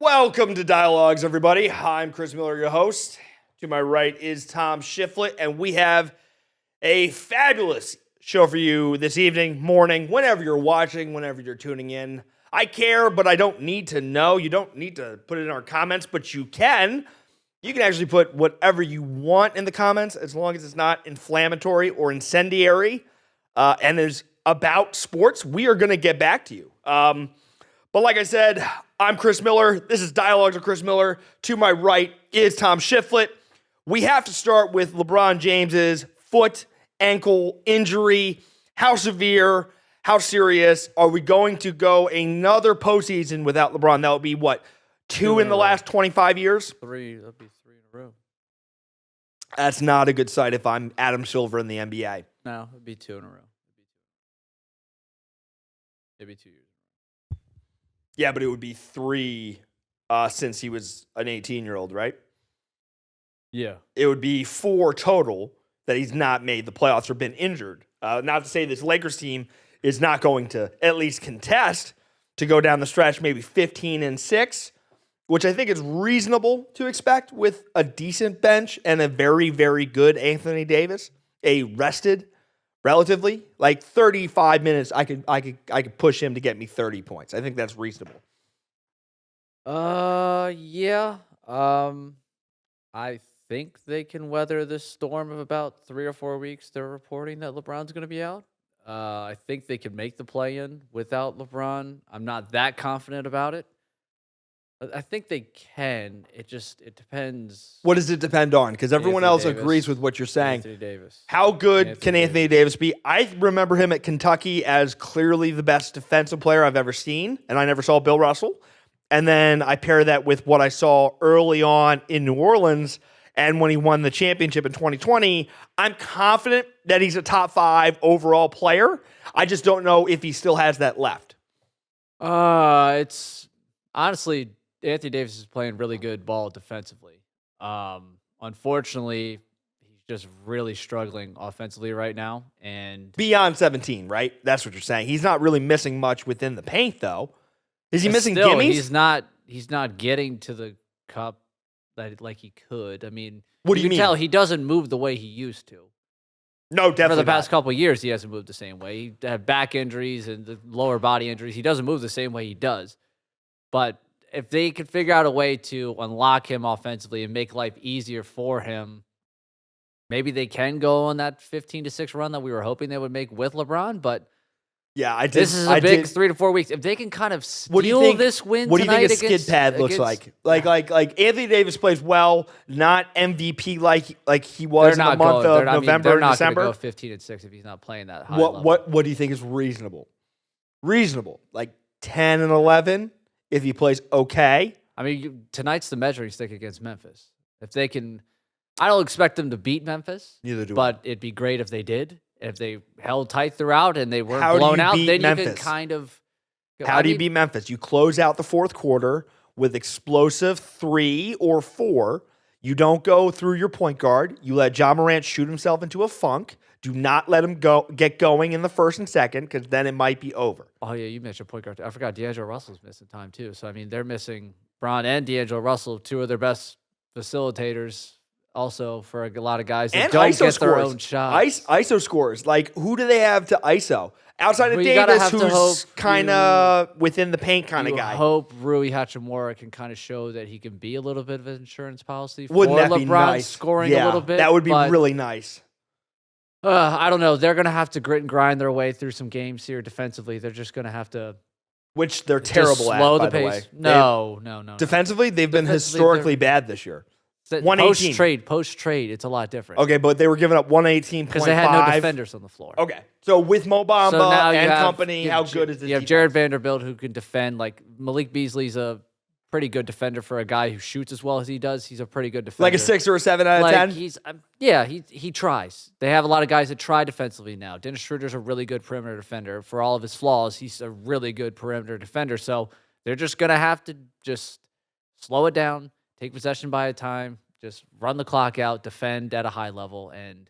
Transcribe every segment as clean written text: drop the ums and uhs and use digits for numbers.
Welcome to Dialogues, everybody. I'm Chris Miller, your host. To my right is Tom Shiflett, and we have a fabulous show for you this evening, morning, whenever you're watching, whenever you're tuning in. I care, but I don't need to know. You don't need to put it in our comments, but you can. You can actually put whatever you want in the comments as long as it's not inflammatory or incendiary and is about sports. We are going to get back to you. But like I said, I'm Chris Miller. This is Dialogues with Chris Miller. To my right is Tom Shiflett. We have to start with LeBron James's foot, ankle injury. How severe? How serious? Are we going to go another postseason without LeBron? That would be what? Two in the last 25 years? Three. That'd be three in a row. That's not a good sight if I'm Adam Silver in the NBA. No, it'd be two in a row. It'd be 2 years. Yeah, but it would be three since he was an 18-year-old, right? Yeah. It would be four total that he's not made the playoffs or been injured. Not to say this Lakers team is not going to at least contest to go down the stretch, maybe 15-6, which I think is reasonable to expect with a decent bench and a very, very good Anthony Davis, a rested relatively, like 35 minutes, I could push him to get me 30 points. I think that's reasonable. Yeah. I think they can weather this storm of about 3 or 4 weeks. They're reporting that LeBron's going to be out. I think they can make the play-in without LeBron. I'm not that confident about it. I think they can. It depends. What does it depend on? Because everyone else agrees with what you're saying. Anthony Davis. How good can Anthony Davis be? I remember him at Kentucky as clearly the best defensive player I've ever seen, and I never saw Bill Russell. And then I pair that with what I saw early on in New Orleans, and when he won the championship in 2020, I'm confident that he's a top 5 overall player. I just don't know if he still has that left. It's honestly, Anthony Davis is playing really good ball defensively. Unfortunately, he's just really struggling offensively right now. And beyond 17, right? That's what you're saying. He's not really missing much within the paint, though. Is he missing gimmies? He's not getting to the cup like he could. I mean, what do you mean? Tell he doesn't move the way he used to. No, definitely. For the past couple of years, he hasn't moved the same way. He had back injuries and the lower body injuries. He doesn't move the same way he does. But if they could figure out a way to unlock him offensively and make life easier for him, maybe they can go on that 15-6 run that we were hoping they would make with LeBron. But yeah, I did. This is a big 3 to 4 weeks. If they can kind of steal this win what do you tonight think a skid pad looks like? Like Anthony Davis plays well, not MVP like he was in the month of November and December. They're not going to go 15-6 if he's not playing that high level. What do you think is reasonable? Reasonable, like 10-11 if he plays okay. I mean, tonight's the measuring stick against Memphis. If they can, I don't expect them to beat Memphis. Neither do I. But it'd be great if they did. If they held tight throughout and they weren't blown out, then Memphis? You can kind of... How do you beat Memphis? You close out the fourth quarter with explosive 3 or 4. You don't go through your point guard. You let Ja Morant shoot himself into a funk. Do not let him get going in the first and second, because then it might be over. Oh, yeah, you mentioned point guard. I forgot D'Angelo Russell's missing time, too. So, I mean, they're missing Bron and D'Angelo Russell, 2 of their best facilitators. Also, for a lot of guys that and don't ISO get scores. Their own shots. ISO scores. Like, who do they have to ISO? Outside of Davis, who's kind of within the paint kind of guy. I hope Rui Hachimura can kind of show that he can be a little bit of an insurance policy for Wouldn't that LeBron be nice? Scoring a little bit. That would be really nice. I don't know. They're going to have to grit and grind their way through some games here defensively. They're just going to have to... Which they're terrible at, by the way. No. Defensively, they've been historically bad this year. 118. Post-trade, it's a lot different. Okay, but they were giving up 118.5. Because they had no defenders on the floor. Okay. So with Mo Bamba and company, how good is this You have Jared Vanderbilt who can defend. Like, Malik Beasley's a pretty good defender for a guy who shoots as well as he does. He's a pretty good defender. Like a 6 or a 7 out of 10? He tries. They have a lot of guys that try defensively now. Dennis Schroeder's a really good perimeter defender. For all of his flaws, he's a really good perimeter defender. So they're just going to have to just slow it down, take possession by a time, just run the clock out, defend at a high level, and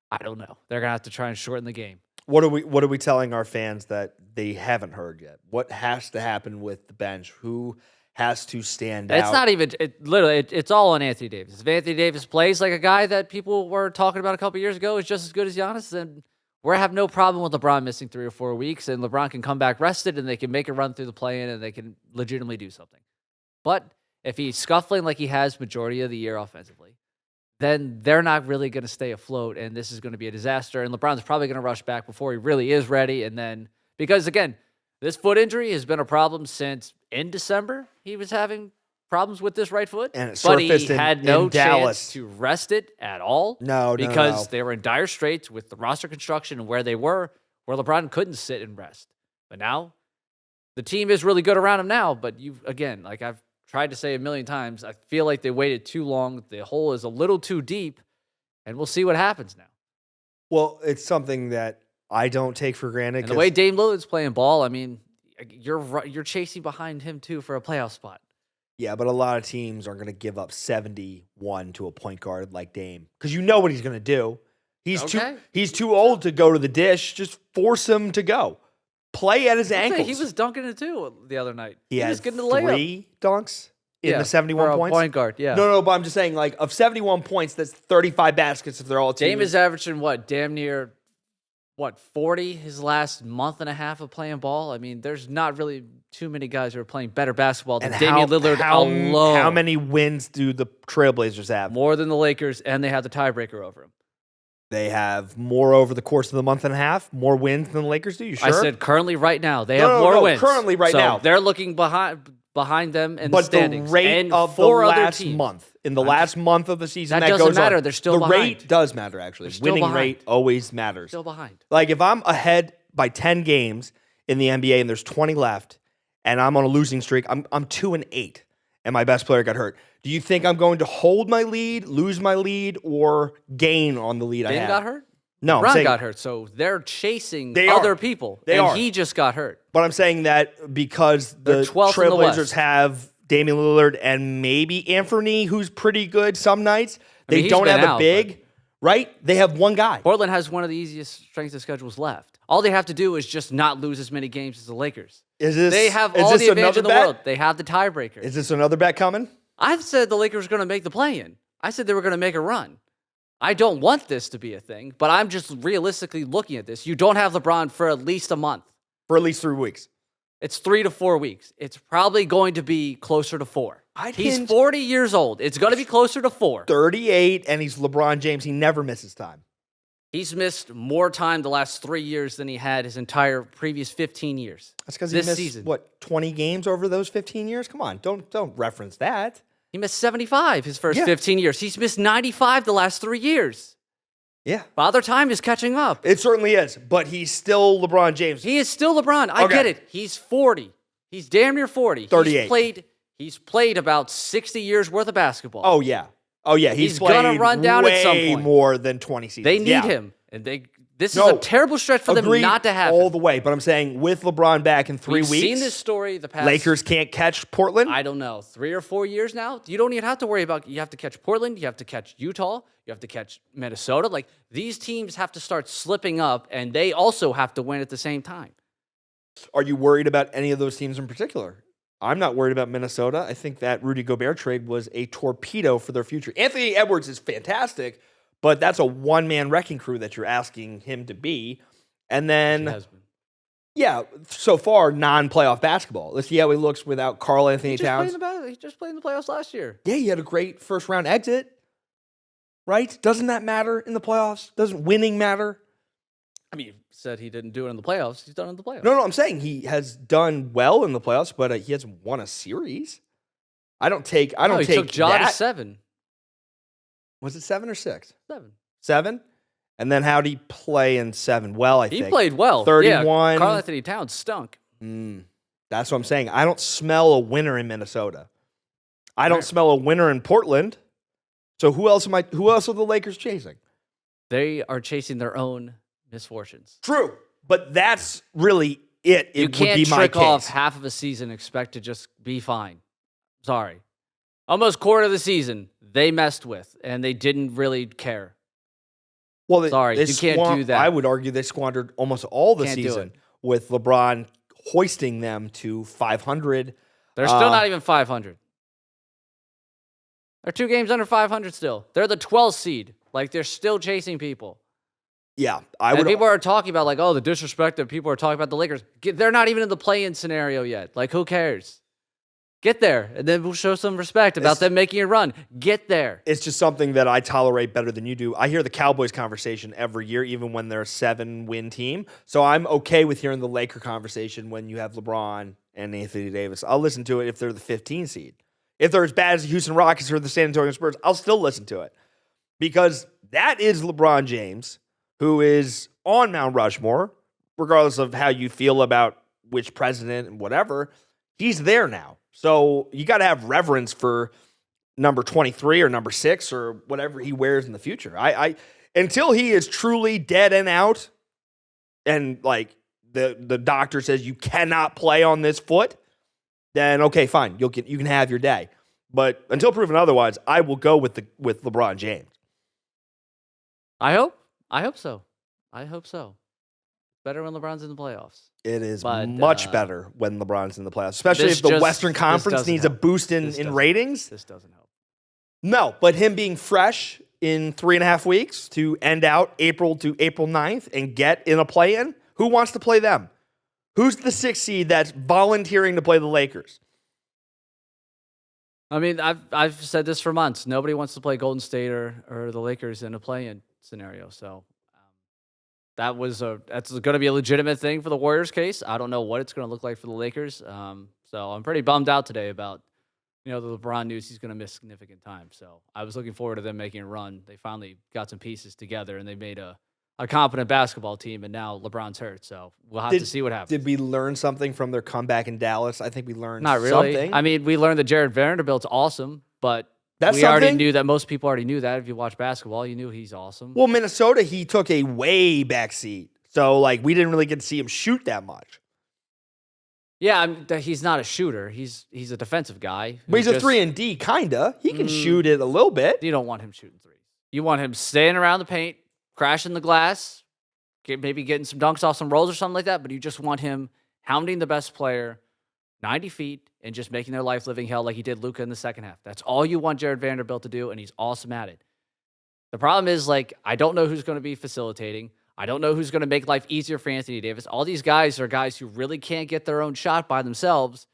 I don't know. They're going to have to try and shorten the game. What are we telling our fans that they haven't heard yet? What has to happen with the bench? Who has to stand It's out. not even literally. It's all on Anthony Davis. If Anthony Davis plays like a guy that people were talking about a couple years ago is just as good as Giannis, then we have no problem with LeBron missing 3 or 4 weeks, and LeBron can come back rested, and they can make a run through the play-in, and they can legitimately do something. But if he's scuffling like he has majority of the year offensively, then they're not really going to stay afloat, and this is going to be a disaster. And LeBron's probably going to rush back before he really is ready. And then, because again, this foot injury has been a problem since in December. He was having problems with this right foot, And it but he surfaced had in no Dallas. chance to rest it at all. No, because they were in dire straits with the roster construction and where they were, where LeBron couldn't sit and rest. But now, the team is really good around him now. But again, like I've tried to say a million times, I feel like they waited too long. The hole is a little too deep, and we'll see what happens now. Well, it's something that I don't take for granted. And the way Dame Lillard's playing ball, I mean, you're chasing behind him too for a playoff spot. Yeah, but a lot of teams are going to give up 71 to a point guard like Dame because you know what he's going to do. He's too old to go to the dish. Just force him to go. Play at his ankles. He was dunking it too the other night. He was had getting the layup. 3 dunks in the 71 for a points. Point guard, yeah. No, but I'm just saying, like, of 71 points, that's 35 baskets if they're all teams. Dame is averaging damn near 40 his last month and a half of playing ball. I mean, there's not really too many guys who are playing better basketball than Damian Lillard alone. How many wins do the Trailblazers have? More than the Lakers, and they have the tiebreaker over them. They have more over the course of the month and a half, more wins than the Lakers do. You sure? I said currently right now. They have more wins. Currently right now. They're looking behind them in the but standings. The rate and of the 4 other last teams. month, in the last month of the season, that that doesn't goes matter. on. They're still the behind. Rate does matter, actually. Winning behind. rate always matters. Still behind. Like, if I'm ahead by 10 games in the NBA and there's 20 left, and I'm on a losing streak, I'm 2-8, and my best player got hurt. Do you think I'm going to hold my lead, lose my lead, or gain on the lead I Dame have? got hurt? No, LeBron got hurt, so they're chasing other people. He just got hurt. But I'm saying that because the 12th in the Trailblazers West. have Damian Lillard and maybe Anthony, who's pretty good some nights. They he's don't been have out, a big, right? They have one guy. Portland has one of the easiest strengths of schedules left. All they have to do is just not lose as many games as the Lakers. They have all the advantage in the world. They have the tiebreaker. Is this another bet coming? I've said the Lakers were going to make the play-in. I said they were going to make a run. I don't want this to be a thing, but I'm just realistically looking at this. You don't have LeBron for at least a month. For at least 3 weeks. It's 3 to 4 weeks. It's probably going to be closer to 4. He's hint 40 years old. It's going to be closer to 4. 38, and he's LeBron James. He never misses time. He's missed more time the last 3 years than he had his entire previous 15 years. That's because he missed, season. 20 games over those 15 years? Come on, don't reference that. He missed 75 his first 15 years. He's missed 95 the last 3 years. Yeah. Father Time is catching up. It certainly is, but he's still LeBron James. He is still LeBron. I get it. He's 40. He's damn near 40. 38. He's played about 60 years worth of basketball. Oh, yeah. He's played gonna run down at some way point. more than 20 seasons. They need him. And this is a terrible stretch for them not to have all him. the way. But I'm saying with LeBron back in 3 We've weeks, seen this story the past. Lakers can't catch Portland. I don't know, 3 or 4 years now. You don't even have to worry about. You have to catch Portland. You have to catch Utah. You have to catch Minnesota. Like, these teams have to start slipping up, and they also have to win at the same time. Are you worried about any of those teams in particular? I'm not worried about Minnesota. I think that Rudy Gobert trade was a torpedo for their future. Anthony Edwards is fantastic, but that's a one-man wrecking crew that you're asking him to be. And then, so far, non-playoff basketball. Let's see how he looks without Karl Anthony Towns. He just played in the playoffs last year. Yeah, he had a great first-round exit, right? Doesn't that matter in the playoffs? Doesn't winning matter? I mean, you said he didn't do it in the playoffs. He's done it in the playoffs. No, I'm saying he has done well in the playoffs, but he hasn't won a series. I don't take he took Ja to that. 7. Was it 7 or 6? 7. 7? And then how'd he play in 7? Well, I think. He played well. 31. Yeah, Karl Anthony Towns stunk. That's what I'm saying. I don't smell a winner in Minnesota. I don't smell a winner in Portland. So who else are the Lakers chasing? They are chasing their own misfortunes. True. But that's really it. You can't would be my trick case. off half of a season and expect to just be fine. Sorry. Almost quarter of the season, they messed with, and they didn't really care. Well, sorry, you can't do that. I would argue they squandered almost all the season with LeBron hoisting them to 500. They're still not even 500. They're 2 games under 500 still. They're the 12th seed. Like, they're still chasing people. Yeah, And people are talking about, like, oh, the disrespect that people are talking about the Lakers. They're not even in the play-in scenario yet. Like, who cares? Get there, and then we'll show some respect about them making a run. Get there. It's just something that I tolerate better than you do. I hear the Cowboys conversation every year, even when they're a 7-win team. So I'm okay with hearing the Laker conversation when you have LeBron and Anthony Davis. I'll listen to it if they're the 15 seed. If they're as bad as the Houston Rockets or the San Antonio Spurs, I'll still listen to it. Because that is LeBron James, who is on Mount Rushmore, regardless of how you feel about which president and whatever. He's there now. So you got to have reverence for number 23 or number 6 or whatever he wears in the future. I until he is truly dead and out, and like the doctor says you cannot play on this foot, then okay, fine, you can have your day. But until proven otherwise, I will go with LeBron James. I hope so. Better when LeBron's in the playoffs. It is much better when LeBron's in the playoffs, especially if the Western Conference needs a boost in ratings. This doesn't help. No, but him being fresh in 3.5 weeks to end out April to April 9th and get in a play-in, who wants to play them? Who's the 6th seed that's volunteering to play the Lakers? I mean, I've said this for months. Nobody wants to play Golden State or the Lakers in a play-in scenario. So that's going to be a legitimate thing for the Warriors case. I don't know what it's going to look like for the Lakers. So I'm pretty bummed out today about the LeBron news. He's going to miss significant time. So I was looking forward to them making a run. They finally got some pieces together and they made a competent basketball team. And now LeBron's hurt. So we'll have to see what happens. Did we learn something from their comeback in Dallas? I think we learned not really. Something. I mean, we learned that Jared Vanderbilt's awesome, but already knew that. Most people already knew that. If you watch basketball, you knew he's awesome. Well, Minnesota, he took a way back seat. So, we didn't really get to see him shoot that much. Yeah, he's not a shooter. He's a defensive guy. But he's a 3-and-D, kinda. He can shoot it a little bit. You don't want him shooting threes. You want him staying around the paint, crashing the glass, maybe getting some dunks off some rolls or something like that, but you just want him hounding the best player 90 feet and just making their life living hell like he did Luka in the second half. That's all you want Jared Vanderbilt to do, and he's awesome at it. The problem is, I don't know who's going to be facilitating. I don't know who's going to make life easier for Anthony Davis. All these guys are guys who really can't get their own shot by themselves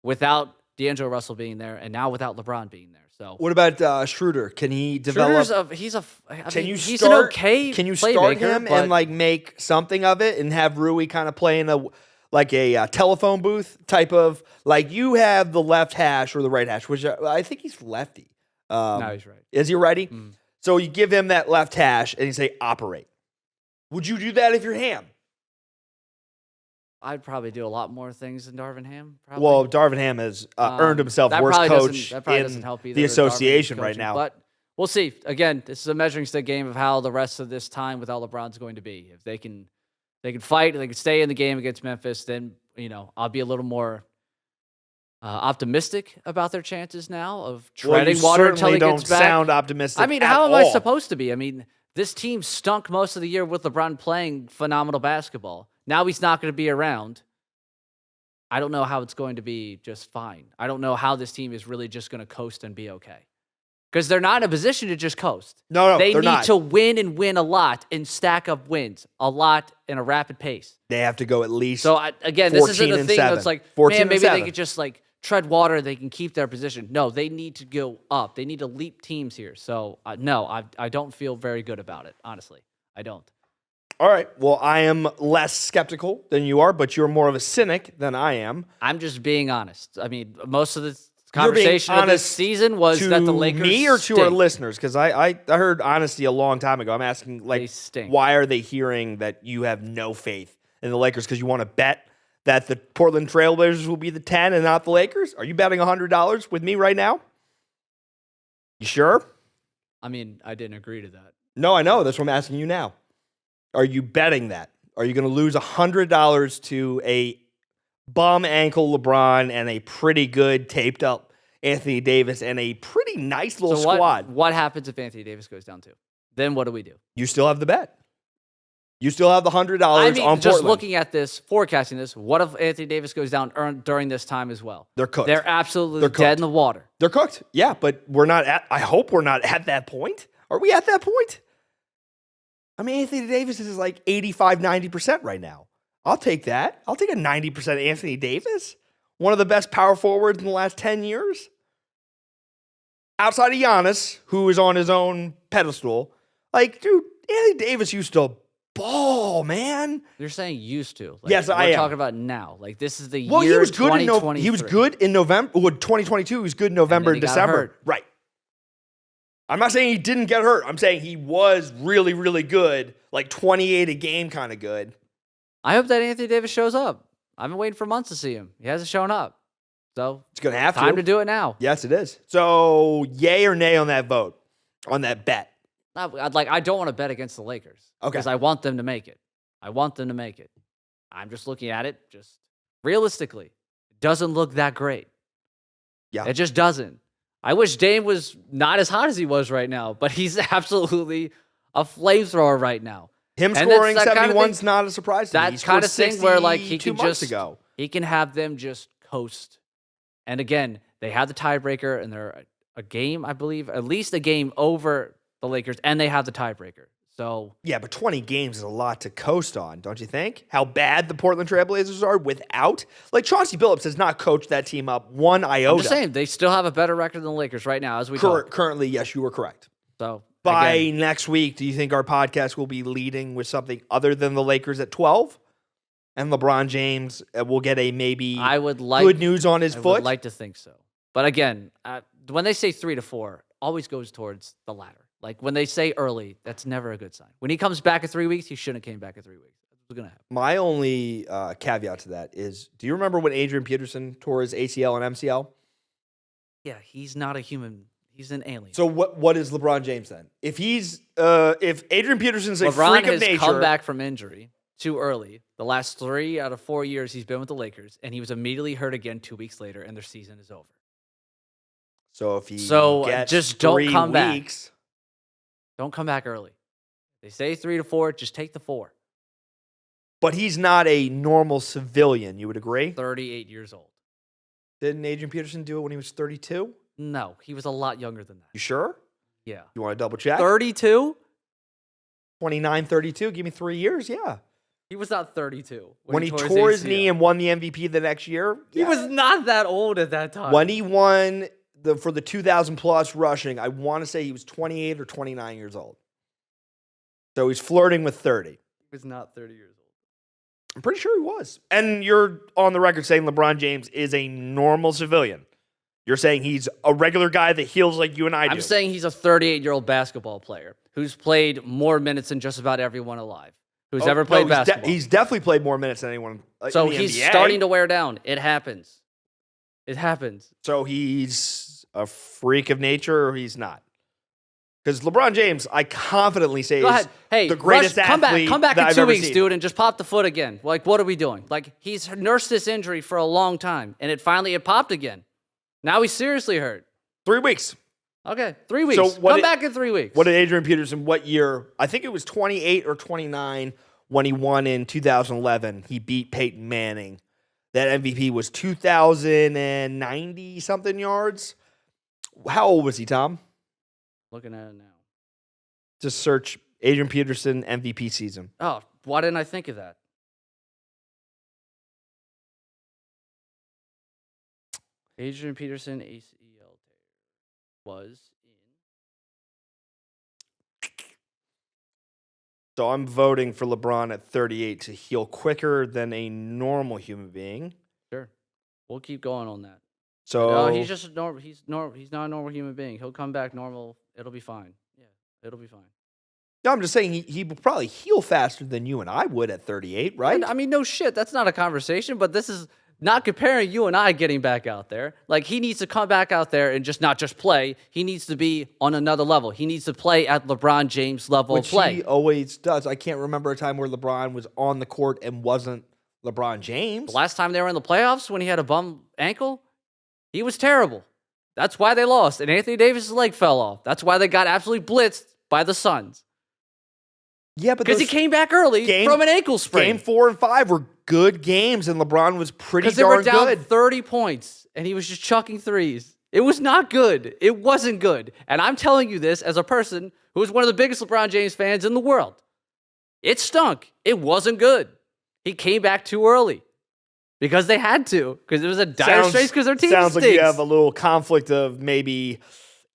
without D'Angelo Russell being there, and now without LeBron being there. So, what about Schroeder? Can he develop? He's he's an okay. Can you playmaker, start him and make something of it, and have Rui kind of play in a telephone booth type of, you have the left hash or the right hash, which I think he's lefty. No, he's right. Is he righty? Mm. So you give him that left hash and you say operate. Would you do that if you're Ham? I'd probably do a lot more things than Darvin Ham. Probably. Well, Darvin Ham has earned himself worst coach doesn't help either, the association right now. But we'll see. Again, this is a measuring stick game of how the rest of this time without LeBron's going to be. If they can fight, they can stay in the game against Memphis, then I'll be a little more optimistic about their chances now of treading water until he gets back. Sound optimistic. I mean, how am I supposed to be? I mean, this team stunk most of the year with LeBron playing phenomenal basketball. Now he's not going to be around. I don't know how it's going to be just fine. I don't know how this team is really just going to coast and be okay. Because they're not in a position to just coast. No, they need not. to win and win a lot and stack up wins a lot in a rapid pace. They have to go at least. So again, this isn't a thing that's like, man, maybe they could just tread water. They can keep their position. No, they need to go up. They need to leap teams here. So no, I don't feel very good about it. Honestly, I don't. All right. Well, I am less skeptical than you are, but you're more of a cynic than I am. I'm just being honest. I mean, most of the conversation of this season was that the Lakers me or stink. To our listeners, because I heard honesty a long time ago. I'm asking, why are they hearing that you have no faith in the Lakers? Because you want to bet that the Portland Trailblazers will be the 10 and not the Lakers? Are you betting $100 with me right now? You sure? I mean, I didn't agree to that. No, I know. That's what I'm asking you now. Are you betting that? Are you going to lose $100 to a bum ankle LeBron and a pretty good taped up Anthony Davis and a pretty nice little squad? What happens if Anthony Davis goes down too? Then what do we do? You still have the bet. You still have the $100 I mean, on just Portland. looking at this, forecasting this, what if Anthony Davis goes down during this time as well? They're cooked. They're absolutely They're dead cooked. in the water. They're cooked. Yeah, but I hope we're not at that point. Are we at that point? I mean, Anthony Davis is like 85, 90% right now. I'll take that. I'll take a 90% Anthony Davis. One of the best power forwards in the last 10 years. Outside of Giannis, who is on his own pedestal. Like, dude, Anthony Davis used to ball, man. You're saying used to. Like, Yes, I am. We're talking about now. Like, this is the Well, year he was good 2023. he was good in November. Well, 2022, he was good in November and he got December. hurt. Right. I'm not saying he didn't get hurt. I'm saying he was really, really good, like 28 a game kind of good. I hope that Anthony Davis shows up. I've been waiting for months to see him. He hasn't shown up. So It's going to have time to do it now. Yes, it is. So, yay or nay on that vote, on that bet? I don't want to bet against the Lakers. Okay. Because I want them to make it. I'm just looking at it just realistically. It doesn't look that great. Yeah. It just doesn't. I wish Dame was not as hot as he was right now, but he's absolutely a flamethrower right now. Him And scoring that's that kind of 71's thing- not a surprise to me. He That kind scored of thing where like he 62 can months just ago. he can have them just coast. And again, they have the tiebreaker and they're a game, I believe, at least a game over the Lakers, and they have the tiebreaker. So Yeah, but 20 games is a lot to coast on, don't you think? How bad the Portland Trailblazers are without? Like, Chauncey Billups has not coached that team up one iota. I'm just saying they still have a better record than the Lakers right now as we talk. Currently, yes, you were correct. So By again, next week, do you think our podcast will be leading with something other than the Lakers at 12? And LeBron James will get a maybe I would like good news on his I foot? would like to think so. But again, when they say 3 to 4, always goes towards the latter. Like when they say early, that's never a good sign. When he comes back in 3 weeks, he shouldn't have came back in 3 weeks. That's what's gonna happen. My only caveat to that is, do you remember when Adrian Peterson tore his ACL and MCL? Yeah, he's not a human. He's an alien. So what is LeBron James then? If Adrian Peterson's a LeBron freak of has nature, come back from injury too early. The last 3 out of 4 years he's been with the Lakers, and he was immediately hurt again 2 weeks later, and their season is over. So if he gets just don't 3 come back. weeks, Don't come back early. They say 3 to 4, just take the 4. but he's not a normal civilian, you would agree? 38 years old. Didn't Adrian Peterson do it when he was 32? No, he was a lot younger than that. You sure? Yeah. You want to double check? 32? 29, 32, give me 3 years, yeah. He was not 32. When he tore his knee ACL. and won the MVP the next year? He yeah. was not that old at that time. When he won for the 2,000 plus rushing, I want to say he was 28 or 29 years old. So he's flirting with 30. He was not 30 years old. I'm pretty sure he was. And you're on the record saying LeBron James is a normal civilian. You're saying he's a regular guy that heals like you and I do. I'm saying he's a 38-year-old basketball player who's played more minutes than just about everyone alive who's ever played basketball. He's definitely played more minutes than anyone So in the he's NBA. starting to wear down. It happens. It happens. So he's a freak of nature or he's not? Because LeBron James, I confidently say, Go is ahead. Hey, the greatest Russ, come athlete back that in I've 2 ever weeks, seen. dude, and just pop the foot again. Like, what are we doing? Like, he's nursed this injury for a long time, and it popped again. Now he's seriously hurt. 3 weeks. Okay, 3 weeks. Come back in 3 weeks. What did Adrian Peterson, what year? I think it was 28 or 29 when he won in 2011. He beat Peyton Manning. That MVP was 2,090-something yards. How old was he, Tom? Looking at it now. Just search Adrian Peterson MVP season. Oh, why didn't I think of that? Adrian Peterson ACL was in. So I'm voting for LeBron at 38 to heal quicker than a normal human being. Sure, we'll keep going on that. So No, he's just a normal. He's not a normal human being. He'll come back normal. It'll be fine. Yeah, it'll be fine. no, I'm just saying he will probably heal faster than you and I would at 38, right? I mean, no shit. That's not a conversation. But this is not comparing you and I getting back out there. Like, he needs to come back out there and just not just play. He needs to be on another level. He needs to play at LeBron James level Which of play. he always does. I can't remember a time where LeBron was on the court and wasn't LeBron James. The last time they were in the playoffs when he had a bum ankle, he was terrible. That's why they lost. And Anthony Davis' leg fell off. That's why they got absolutely blitzed by the Suns. Yeah, but Because he came back early from an ankle sprain. Game 4 and 5 were good games, and LeBron was pretty Because they were darn down good. 30 points, and he was just chucking threes. It was not good. It wasn't good. And I'm telling you this as a person who is one of the biggest LeBron James fans in the world. It stunk. It wasn't good. He came back too early because they had to, because it was a dire straits because their team Sounds stinks. like you have a little conflict of maybe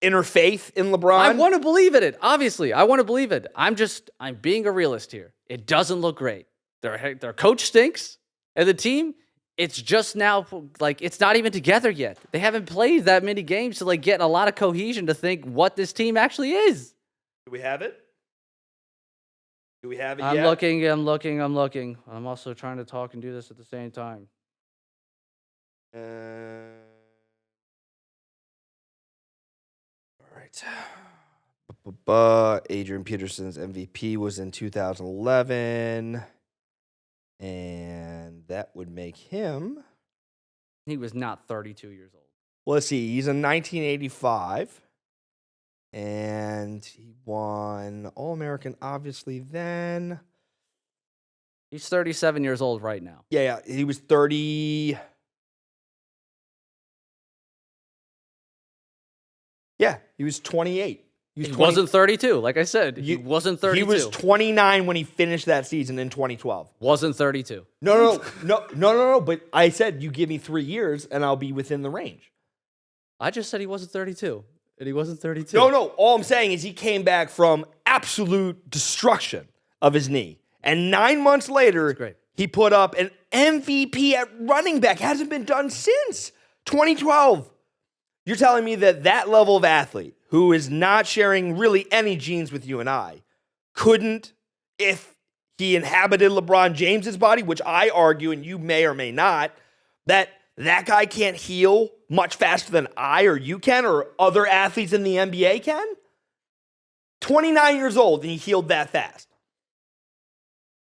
inner faith in LeBron. I want to believe in it. Obviously, I want to believe it. I'm being a realist here. It doesn't look great. Their coach stinks, and the team, it's just now, like, it's not even together yet. They haven't played that many games to, like, get a lot of cohesion to think what this team actually is. Do we have it? Do we have it I'm yet? I'm looking. I'm also trying to talk and do this at the same time. All right. Adrian Peterson's MVP was in 2011, and that would make him. He was not 32 years old. Well, let's see. He's in 1985, and he won All-American, obviously, then. He's 37 years old right now. Yeah, he was 30. Yeah, he was 28. He wasn't 32, like I said. He wasn't 32. He was 29 when he finished that season in 2012. Wasn't 32. No. But I said you give me 3 years and I'll be within the range. I just said he wasn't 32, and he wasn't 32. No. All I'm saying is he came back from absolute destruction of his knee. And 9 months later, he put up an MVP at running back. Hasn't been done since 2012. You're telling me that level of athlete, who is not sharing really any genes with you and I, couldn't, if he inhabited LeBron James's body, which I argue, and you may or may not, that guy can't heal much faster than I or you can or other athletes in the NBA can? 29 years old and he healed that fast.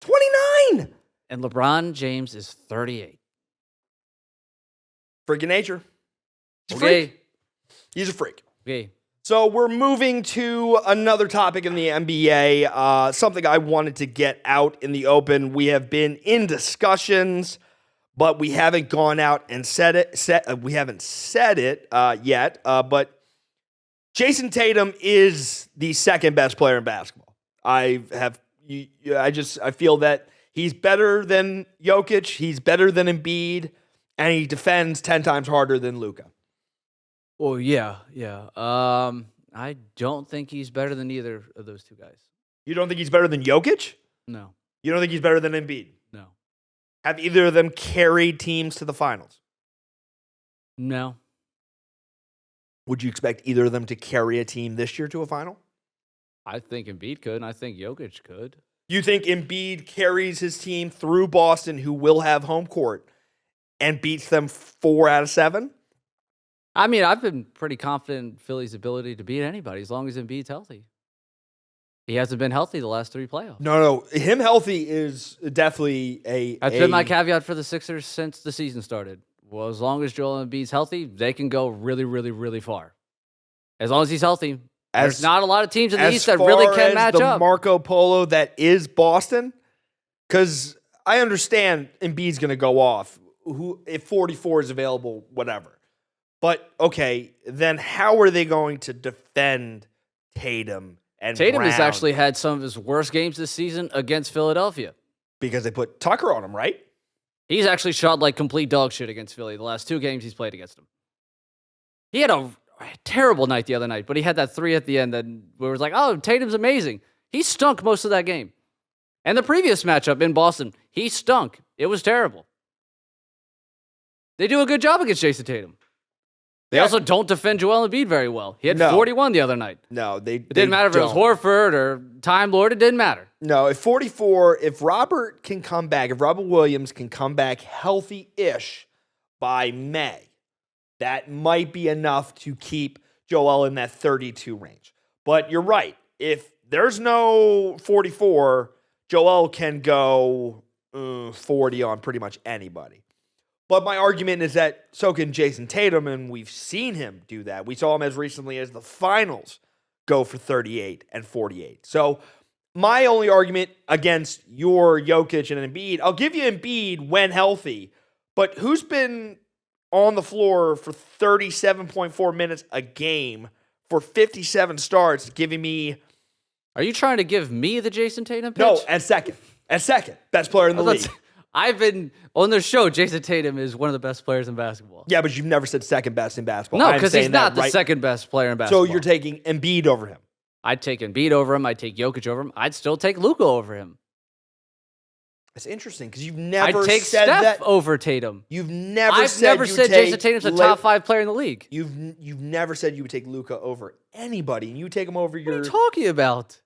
29! And LeBron James is 38. Freaking nature. Okay. He's a freak. Okay. So we're moving to another topic in the NBA, something I wanted to get out in the open. We have been in discussions, but we haven't gone out and said it. We haven't said it yet. But Jayson Tatum is the second best player in basketball. I feel that he's better than Jokic. He's better than Embiid, and he defends 10 times harder than Luka. Well, yeah. I don't think he's better than either of those two guys. You don't think he's better than Jokic? No. You don't think he's better than Embiid? No. Have either of them carried teams to the finals? No. Would you expect either of them to carry a team this year to a final? I think Embiid could, and I think Jokic could. You think Embiid carries his team through Boston, who will have home court, and beats them 4 out of 7? I mean, I've been pretty confident in Philly's ability to beat anybody as long as Embiid's healthy. He hasn't been healthy the last 3 playoffs. No. Him healthy is definitely That's been my caveat for the Sixers since the season started. Well, as long as Joel Embiid's healthy, they can go really, really, really far. As long as he's healthy. There's not a lot of teams in the East that really can match the up. Marco Polo that is Boston, because I understand Embiid's going to go off. If 44 is available, whatever. But, okay, then how are they going to defend Tatum and Tatum Brown? has actually had some of his worst games this season against Philadelphia. Because they put Tucker on him, right? He's actually shot like complete dog shit against Philly the last 2 games he's played against them. He had a terrible night the other night, but he had that 3 at the end that where it was like, oh, Tatum's amazing. He stunk most of that game. And the previous matchup in Boston, he stunk. It was terrible. They do a good job against Jayson Tatum. They also don't defend Joel Embiid very well. He had 41 the other night. No, It didn't matter if it was Horford or Time Lord. It didn't matter. No, if Robert can come back, if Robert Williams can come back healthy-ish by May, that might be enough to keep Joel in that 32 range. But you're right. If there's no 44, Joel can go 40 on pretty much anybody. But my argument is that so can Jayson Tatum, and we've seen him do that. We saw him as recently as the finals go for 38 and 48. So my only argument against your Jokic and Embiid, I'll give you Embiid when healthy, but who's been on the floor for 37.4 minutes a game for 57 starts, giving me... Are you trying to give me the Jayson Tatum pitch? No, at second. At second. Best player in the league. I've been on the show. Jayson Tatum is one of the best players in basketball. Yeah, but you've never said second best in basketball. No, because he's not the second best player in basketball. So you're taking Embiid over him. I'd take Embiid over him. I'd take Jokic over him. I'd still take Luka over him. It's interesting because you've never I'd take said Steph that. Over Tatum. I've never said Jayson Tatum's a top 5 player in the league. You've never said you would take Luka over anybody, and you take him over your... What are you talking about?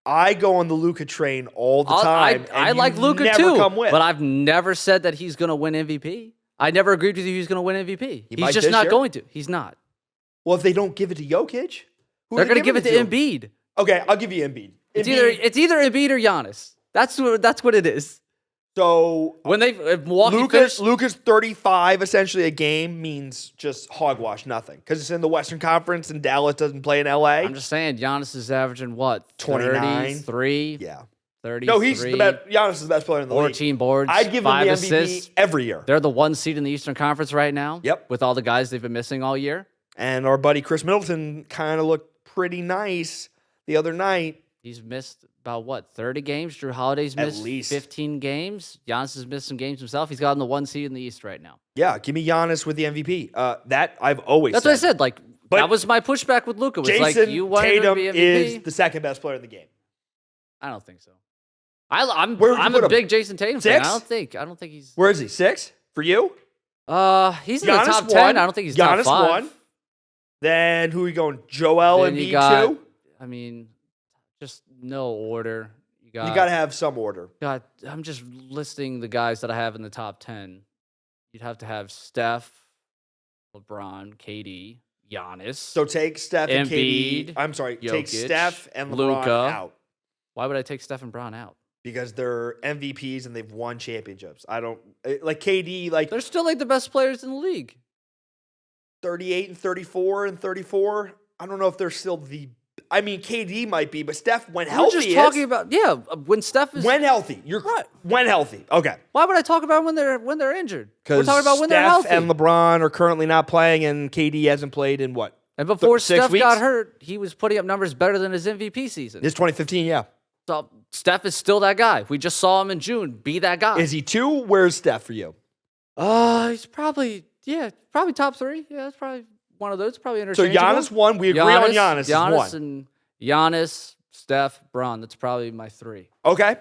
I go on the Luka train all the time. I like Luka too, but I've never said that he's going to win MVP. I never agreed with you he's going to win MVP. He's just not going to. He's not. Well, if they don't give it to Jokic, they're going to give it to Embiid. Okay, I'll give you Embiid. It's either Embiid or Giannis. That's what it is. So when Luka's 35 essentially a game means just hogwash, nothing, because it's in the Western Conference and Dallas doesn't play in LA. I'm just saying Giannis is averaging what, 29, 33, yeah, 33. No, he's the best. Giannis is the best player in the league. 14 boards. I'd give him the MVP assists every year. They're the 1 seed in the Eastern Conference right now. Yep, with all the guys they've been missing all year. And our buddy Chris Middleton kind of looked pretty nice the other night. He's missed about, what, 30 games? Drew Holiday's missed at least 15 games. Giannis has missed some games himself. He's gotten the 1 seed in the East right now. Yeah, give me Giannis with the MVP. That I've always That's said. what I said. Like, that was my pushback with Luka. Jayson you wanted Tatum him to be MVP? is the second best player in the game. I don't think so. I'm a big Jayson Tatum 6? fan. I don't think he's... Where is he? 6 for you? He's in the top 10. I don't think he's top 5. Giannis 1. Then who are you going? Joel and Embiid 2? I mean, just no order. You got to have some order. I'm just listing the guys that I have in the top 10. You'd have to have Steph, LeBron, KD, Giannis. So take Steph and Embiid, KD. I'm sorry. Jokic, take Steph and LeBron Luka out. Why would I take Steph and Bron out? Because they're MVPs and they've won championships. I don't like KD. Like they're still like the best players in the league. 38 and 34 and 34. I don't know if they're still the. I mean, KD might be, but Steph when healthy. We're just talking about when Steph is when healthy. You're right. When healthy. Okay. Why would I talk about when they're injured? We're talking about when they're healthy. Steph and LeBron are currently not playing, and KD hasn't played in what? And before 6 Steph weeks? got hurt, he was putting up numbers better than his MVP season. It's 2015, yeah. So Steph is still that guy. We just saw him in June be that guy. Is he 2? Where's Steph for you? He's probably top 3. Yeah, that's probably one of those. Probably So interchangeable. Giannis 1. We agree on Giannis. Giannis is 1. and Giannis, Steph, Bron. That's probably my 3. Okay.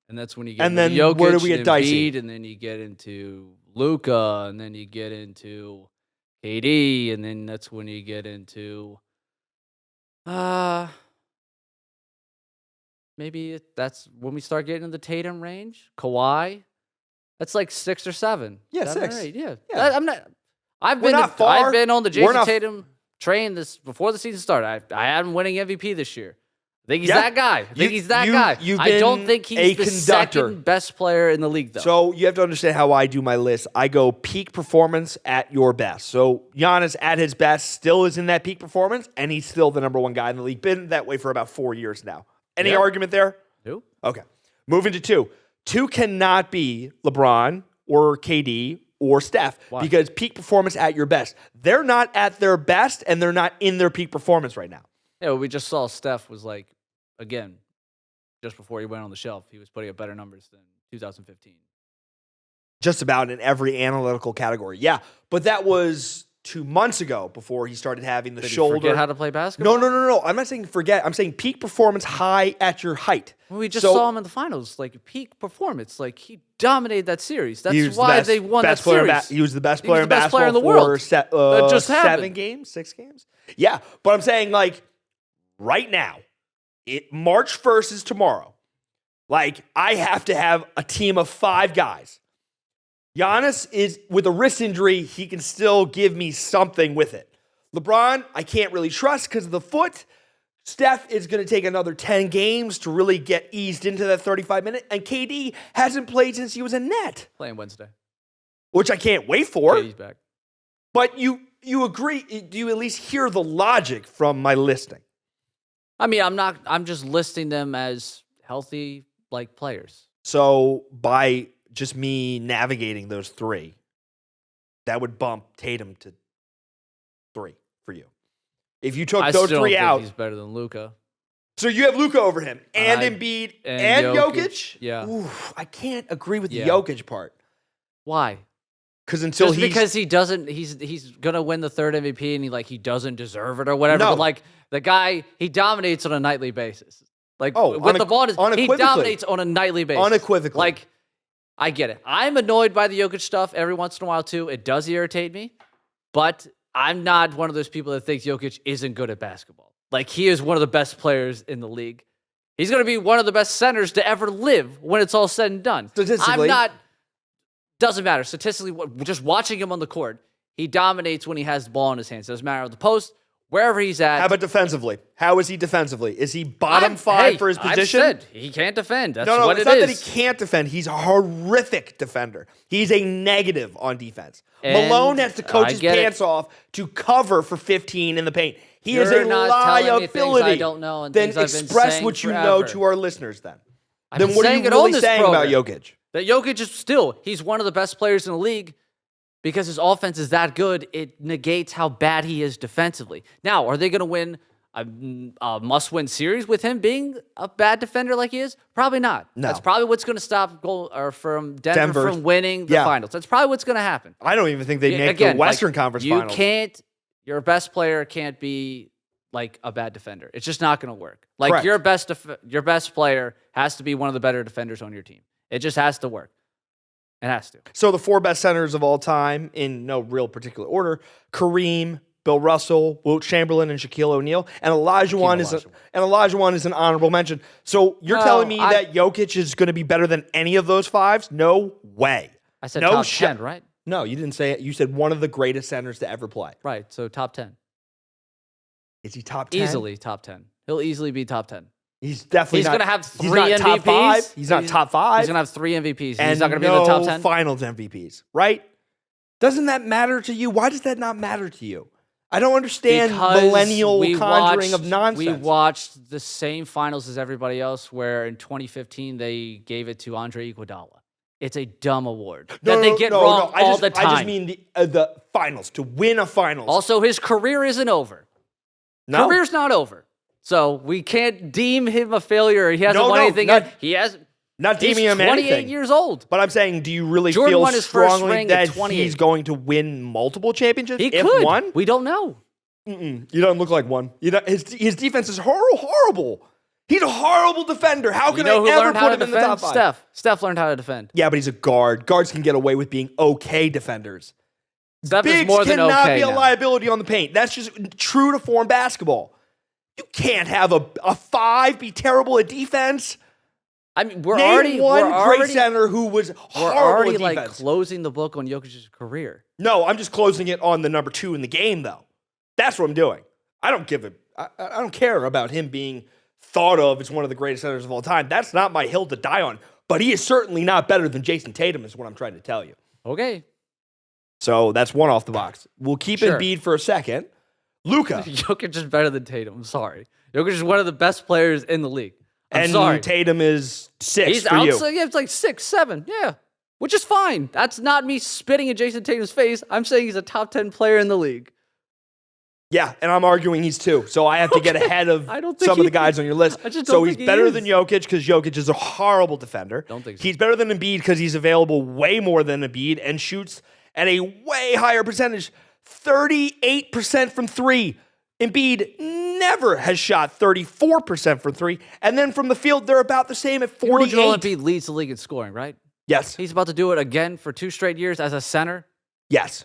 And that's when you get and then Jokic, where do we get and dicey? Embiid, and then you get into Luka, and then you get into KD, and then that's when you get into maybe that's when we start getting in the Tatum range. Kawhi, that's like 6 or 7. Yeah, 7 6. or 8. Yeah. Yeah. I'm not. I've We're been not far. I've been on the We're Jayson not- Tatum train this before the season started. I had him winning MVP this year. I think he's Yeah. that guy. I think he's that You- guy. you've I don't been think he's a the conductor. second best player in the league, though. So you have to understand how I do my list. I go peak performance at your best. So Giannis at his best still is in that peak performance, and he's still the number 1 guy in the league. Been that way for about 4 years now. Any Yeah. argument there? Who? Okay. Moving to 2. 2 cannot be LeBron or KD or Steph because peak performance at your best. They're not at their best, and they're not in their peak performance right now. Yeah, we just saw Steph was like, again, just before he went on the shelf, he was putting up better numbers than 2015. Just about in every analytical category. Yeah, but that was 2 months ago before he started having the Did shoulder. he forget how to play basketball? No. I'm not saying forget. I'm saying peak performance high at your height. Well, we just saw him in the finals, like peak performance. Like he dominated that series. That's why they won that series. He was the best player in best basketball player in the for world. That just 7 happened. games, 6 games. Yeah, but I'm saying like right now, March 1st is tomorrow. Like I have to have a team of 5 guys. Giannis is, with a wrist injury, he can still give me something with it. LeBron, I can't really trust because of the foot. Steph is going to take another 10 games to really get eased into that 35-minute. And KD hasn't played since he was in net. Playing Wednesday. Which I can't wait for. KD's back. But you agree, do you at least hear the logic from my listing? I mean, I'm just listing them as healthy players. So by just me navigating those three, that would bump Tatum to 3 for you. If you took I those still three don't think out, he's better than Luka. so you have Luka over him and Embiid and Jokic? Yeah. Ooh, I can't agree with the Yeah. Jokic part. Why? Because until Just because he doesn't, he's gonna win the 3rd MVP and he doesn't deserve it or whatever. No. But the guy, he dominates on a nightly basis. With the ball, he unequivocally. dominates on a nightly basis. Unequivocally. I get it. I'm annoyed by the Jokic stuff every once in a while too. It does irritate me, but I'm not one of those people that thinks Jokic isn't good at basketball. He is one of the best players in the league. He's going to be one of the best centers to ever live when it's all said and done. Statistically. Doesn't matter. Statistically, just watching him on the court, he dominates when he has the ball in his hands. Doesn't matter on the post, wherever he's at. How about defensively? How is he defensively? Is he bottom 5 for his position? I've said he can't defend. That's No, what it's it not is. that he can't defend. He's a horrific defender. He's a negative on defense. And Malone has to coach I his get it. pants off to cover for 15 in the paint. He is You're a not telling me things liability. I don't know and then things I've been express saying what you know forever. to our listeners then. I've Then been what are saying you it on really this saying about program. Jokic? That Jokic is he's one of the best players in the league because his offense is that good. It negates how bad he is defensively. Now, are they going to win a must-win series with him being a bad defender like he is? Probably not. No. That's probably what's going to stop from Denver from winning the finals. That's probably what's going to happen. I don't even think they make the Western Conference Finals. Your best player can't be a bad defender. It's just not going to work. Correct. Your best player has to be one of the better defenders on your team. It just has to work. It has to. So the 4 best centers of all time, in no real particular order: Kareem, Bill Russell, Wilt Chamberlain, and Shaquille O'Neal. And Olajuwon is an honorable mention. So you're telling me that Jokic is going to be better than any of those 5s? No way. I said no top 10, right? No, you didn't say it. You said one of the greatest centers to ever play. Right. So top 10. Is he top 10? Easily top 10. He'll easily be top 10. He's definitely He's not. going to have 3 he's not MVPs. Top 5. He's not top 5. He's going to have 3 MVPs. And he's not going to be in the top 10. Finals MVPs, right? Doesn't that matter to you? Why does that not matter to you? I don't understand millennial conjuring of nonsense. We watched the same finals as everybody else, where in 2015 they gave it to Andre Iguodala. It's a dumb award that they get wrong all the time. I just mean the finals, to win a finals. Also, his career isn't over. No. Career's not over. So we can't deem him a failure. He hasn't won anything yet. He has. Not deeming him anything. He's 28 years old. But I'm saying, do you really Jordan feel won his first strongly ring that at 28. he's going to win multiple championships? He if could. One? We don't know. You don't look like one. His defense is horrible. He's a horrible defender. How can I ever put him in the top 5? Steph learned how to defend. Yeah, but he's a guard. Guards can get away with being okay defenders. Steph is Bigs more than cannot okay be a now. liability on the paint. That's just true to form basketball. You can't have a 5 be terrible at defense. I mean, we're Name already one great center who was horrible at defense. Closing the book on Jokic's career. No, I'm just closing it on the number 2 in the game, though. That's what I'm doing. I don't give I don't care about him being thought of as one of the greatest centers of all time. That's not my hill to die on. But he is certainly not better than Jayson Tatum, is what I'm trying to tell you. Okay. So that's one off the box. We'll keep Embiid for a second. Luka. Jokic is better than Tatum. I'm sorry. Jokic is one of the best players in the league. I'm sorry. Tatum is 6 for you. Yeah, it's like 6, 7. Yeah. Which is fine. That's not me spitting in Jayson Tatum's face. I'm saying he's a top 10 player in the league. Yeah, and I'm arguing he's 2. So I have to get ahead of some of the guys on your list. So he's better than Jokic because Jokic is a horrible defender. Don't think so. He's better than Embiid because he's available way more than Embiid and shoots at a way higher percentage, 38% from 3. Embiid never has shot 34% from 3. And then from the field, they're about the same at 48. Joel Embiid leads the league in scoring, right? Yes. He's about to do it again for 2 straight years as a center. Yes.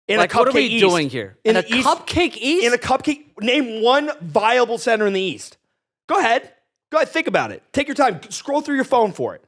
In a cupcake what are we doing here? In a cupcake East? In a cupcake. Name one viable center in the East. Go ahead. Think about it. Take your time. Scroll through your phone for it.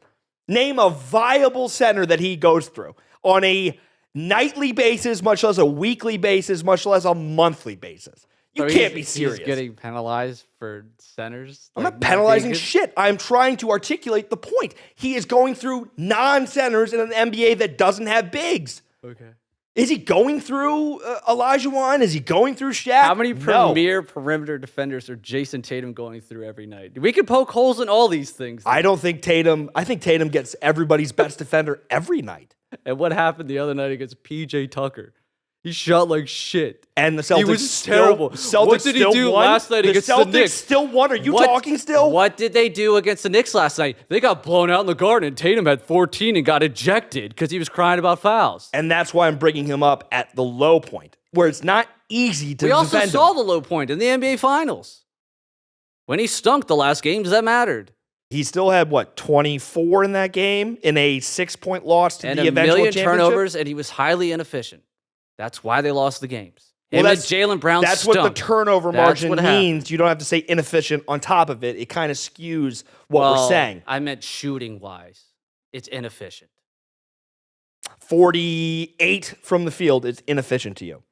Name a viable center that he goes through on a nightly basis, much less a weekly basis, much less a monthly basis. You can't be serious. He's getting penalized for centers. I'm not penalizing shit. I'm trying to articulate the point. He is going through non-centers in an NBA that doesn't have bigs. Okay. Is he going through Olajuwon? Is he going through Shaq? How many No. premier perimeter defenders are Jayson Tatum going through every night? We could poke holes in all these things. I think Tatum gets everybody's best defender every night. And what happened the other night against PJ Tucker? He shot like shit. And the Celtics He was still, terrible. Celtics What did he still do won. last night against the Celtics Knicks? still won. Are you talking still? What did they do against the Knicks last night? They got blown out in the Garden, and Tatum had 14 and got ejected because he was crying about fouls. And that's why I'm bringing him up at the low point, where it's not easy to We also defend saw him. the low point in the NBA Finals. When he stunk the last games, that mattered. He still had, 24 in that game in a 6-point loss to And the a eventual million championship? turnovers, and he was highly inefficient. That's why they lost the games. Well, Him and Jaylen Brown That's stunk. what the turnover That's margin what happened. means. You don't have to say inefficient on top of it. It kind of skews what we're saying. I meant shooting-wise. It's inefficient. 48 from the field is inefficient to you.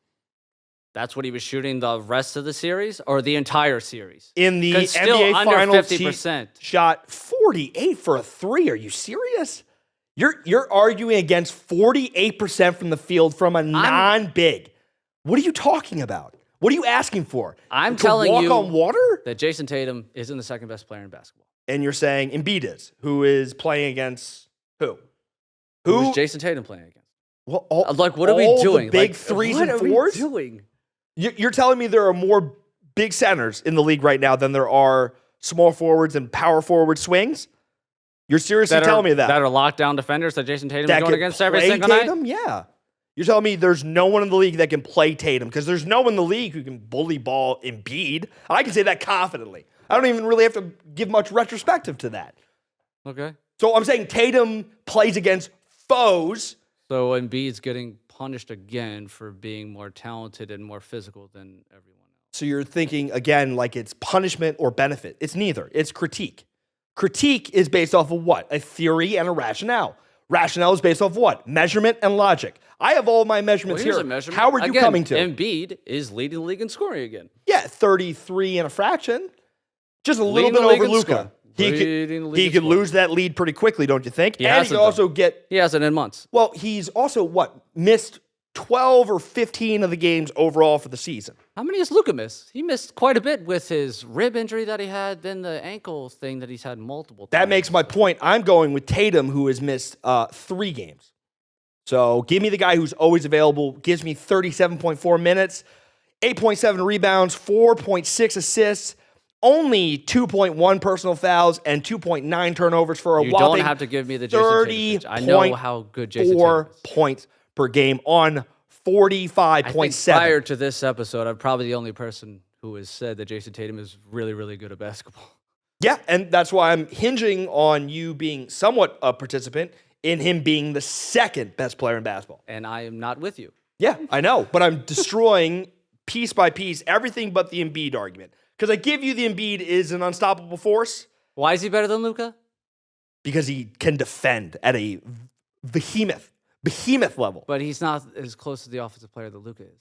That's what he was shooting the rest of the series or the entire series? In the 'Cause still NBA under Finals, 50%. he shot 48 for a 3. Are you serious? You're arguing against 48% from the field from a non-big. What are you talking about? What are you asking for? I'm To telling walk you on water? that Jayson Tatum isn't the second best player in basketball. And you're saying Embiid is, who is playing against who? Who is Jayson Tatum playing against? Well, What are we all the doing? big threes and fours? What are we doing? You're telling me there are more big centers in the league right now than there are small forwards and power forward swings? You're seriously telling me that? That are lockdown defenders that Jayson Tatum is That going can against every play single night? Tatum? Yeah. You're telling me there's no one in the league that can play Tatum because there's no one in the league who can bully ball Embiid. I can say that confidently. I don't even really have to give much retrospective to that. Okay. So I'm saying Tatum plays against foes. So Embiid's getting punished again for being more talented and more physical than everyone else. So you're thinking, again, like it's punishment or benefit. It's neither. It's critique. Critique is based off of what? A theory and a rationale. Rationale is based off what? Measurement and logic. I have all my measurements Here's here. a measurement. How are you Again, coming to? Embiid is leading the league in scoring again. Yeah, 33 and a fraction. Just a little Leading bit the league over in Luka. scoring. Leading the league He in could scoring. lose that lead pretty quickly, don't you think? He And he hasn't, could also though. get, He hasn't in months. well, he's also missed 12 or 15 of the games overall for the season. How many has Luka missed? He missed quite a bit with his rib injury that he had, then the ankle thing that he's had multiple times. That makes my point. I'm going with Tatum, who has missed 3 games. So give me the guy who's always available, gives me 37.4 minutes, 8.7 rebounds, 4.6 assists, only 2.1 personal fouls, and 2.9 turnovers for a You whopping don't have to give me the Jayson Tatum pitch. I know how good Jayson 4 Tatum is. points per game on I think 45.7. prior to this episode, I'm probably the only person who has said that Jayson Tatum is really, really good at basketball. Yeah, and that's why I'm hinging on you being somewhat a participant in him being the second best player in basketball. And I am not with you. Yeah, I know, but I'm destroying piece by piece everything but the Embiid argument. Because I give you the Embiid is an unstoppable force Why is he better than Luka? because he can defend at a behemoth level. But he's not as close to the offensive player that Luka is.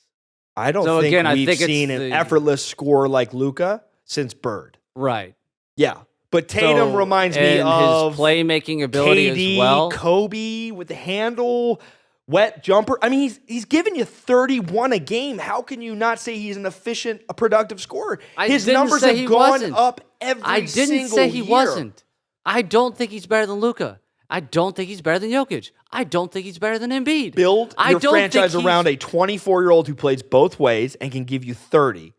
I don't So think again, I we've think it's seen an the- effortless score like Luka since Bird. Right. Yeah, but Tatum So- reminds me and of his playmaking ability KD, as well. Kobe with the handle, wet jumper. I mean, he's giving you 31 a game. How can you not say he's an efficient, a productive scorer? I His didn't numbers say have he gone wasn't. up every I didn't single say he year. wasn't. I don't think he's better than Luka. I don't think he's better than Jokic. I don't think he's better than Embiid. Build I your don't think franchise he's- around a 24-year-old who plays both ways and can give you 30.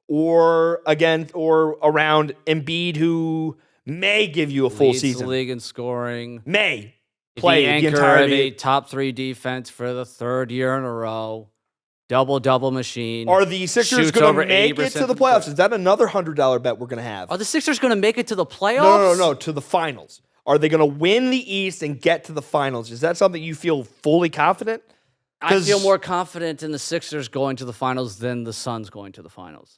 Or around Embiid who may give you a full Leads season. the league in scoring. May The play the anchor of entirety. a top 3 defense for the 3rd year in a row. Double machine. Are the Sixers Shoots going over to make it 80% to the from playoffs? three. Is that another $100 bet we're going to have? Are the Sixers going to make it to the playoffs? No, to the finals. Are they going to win the East and get to the finals? Is that something you feel fully confident? I feel more confident in the Sixers going to the finals than the Suns going to the finals.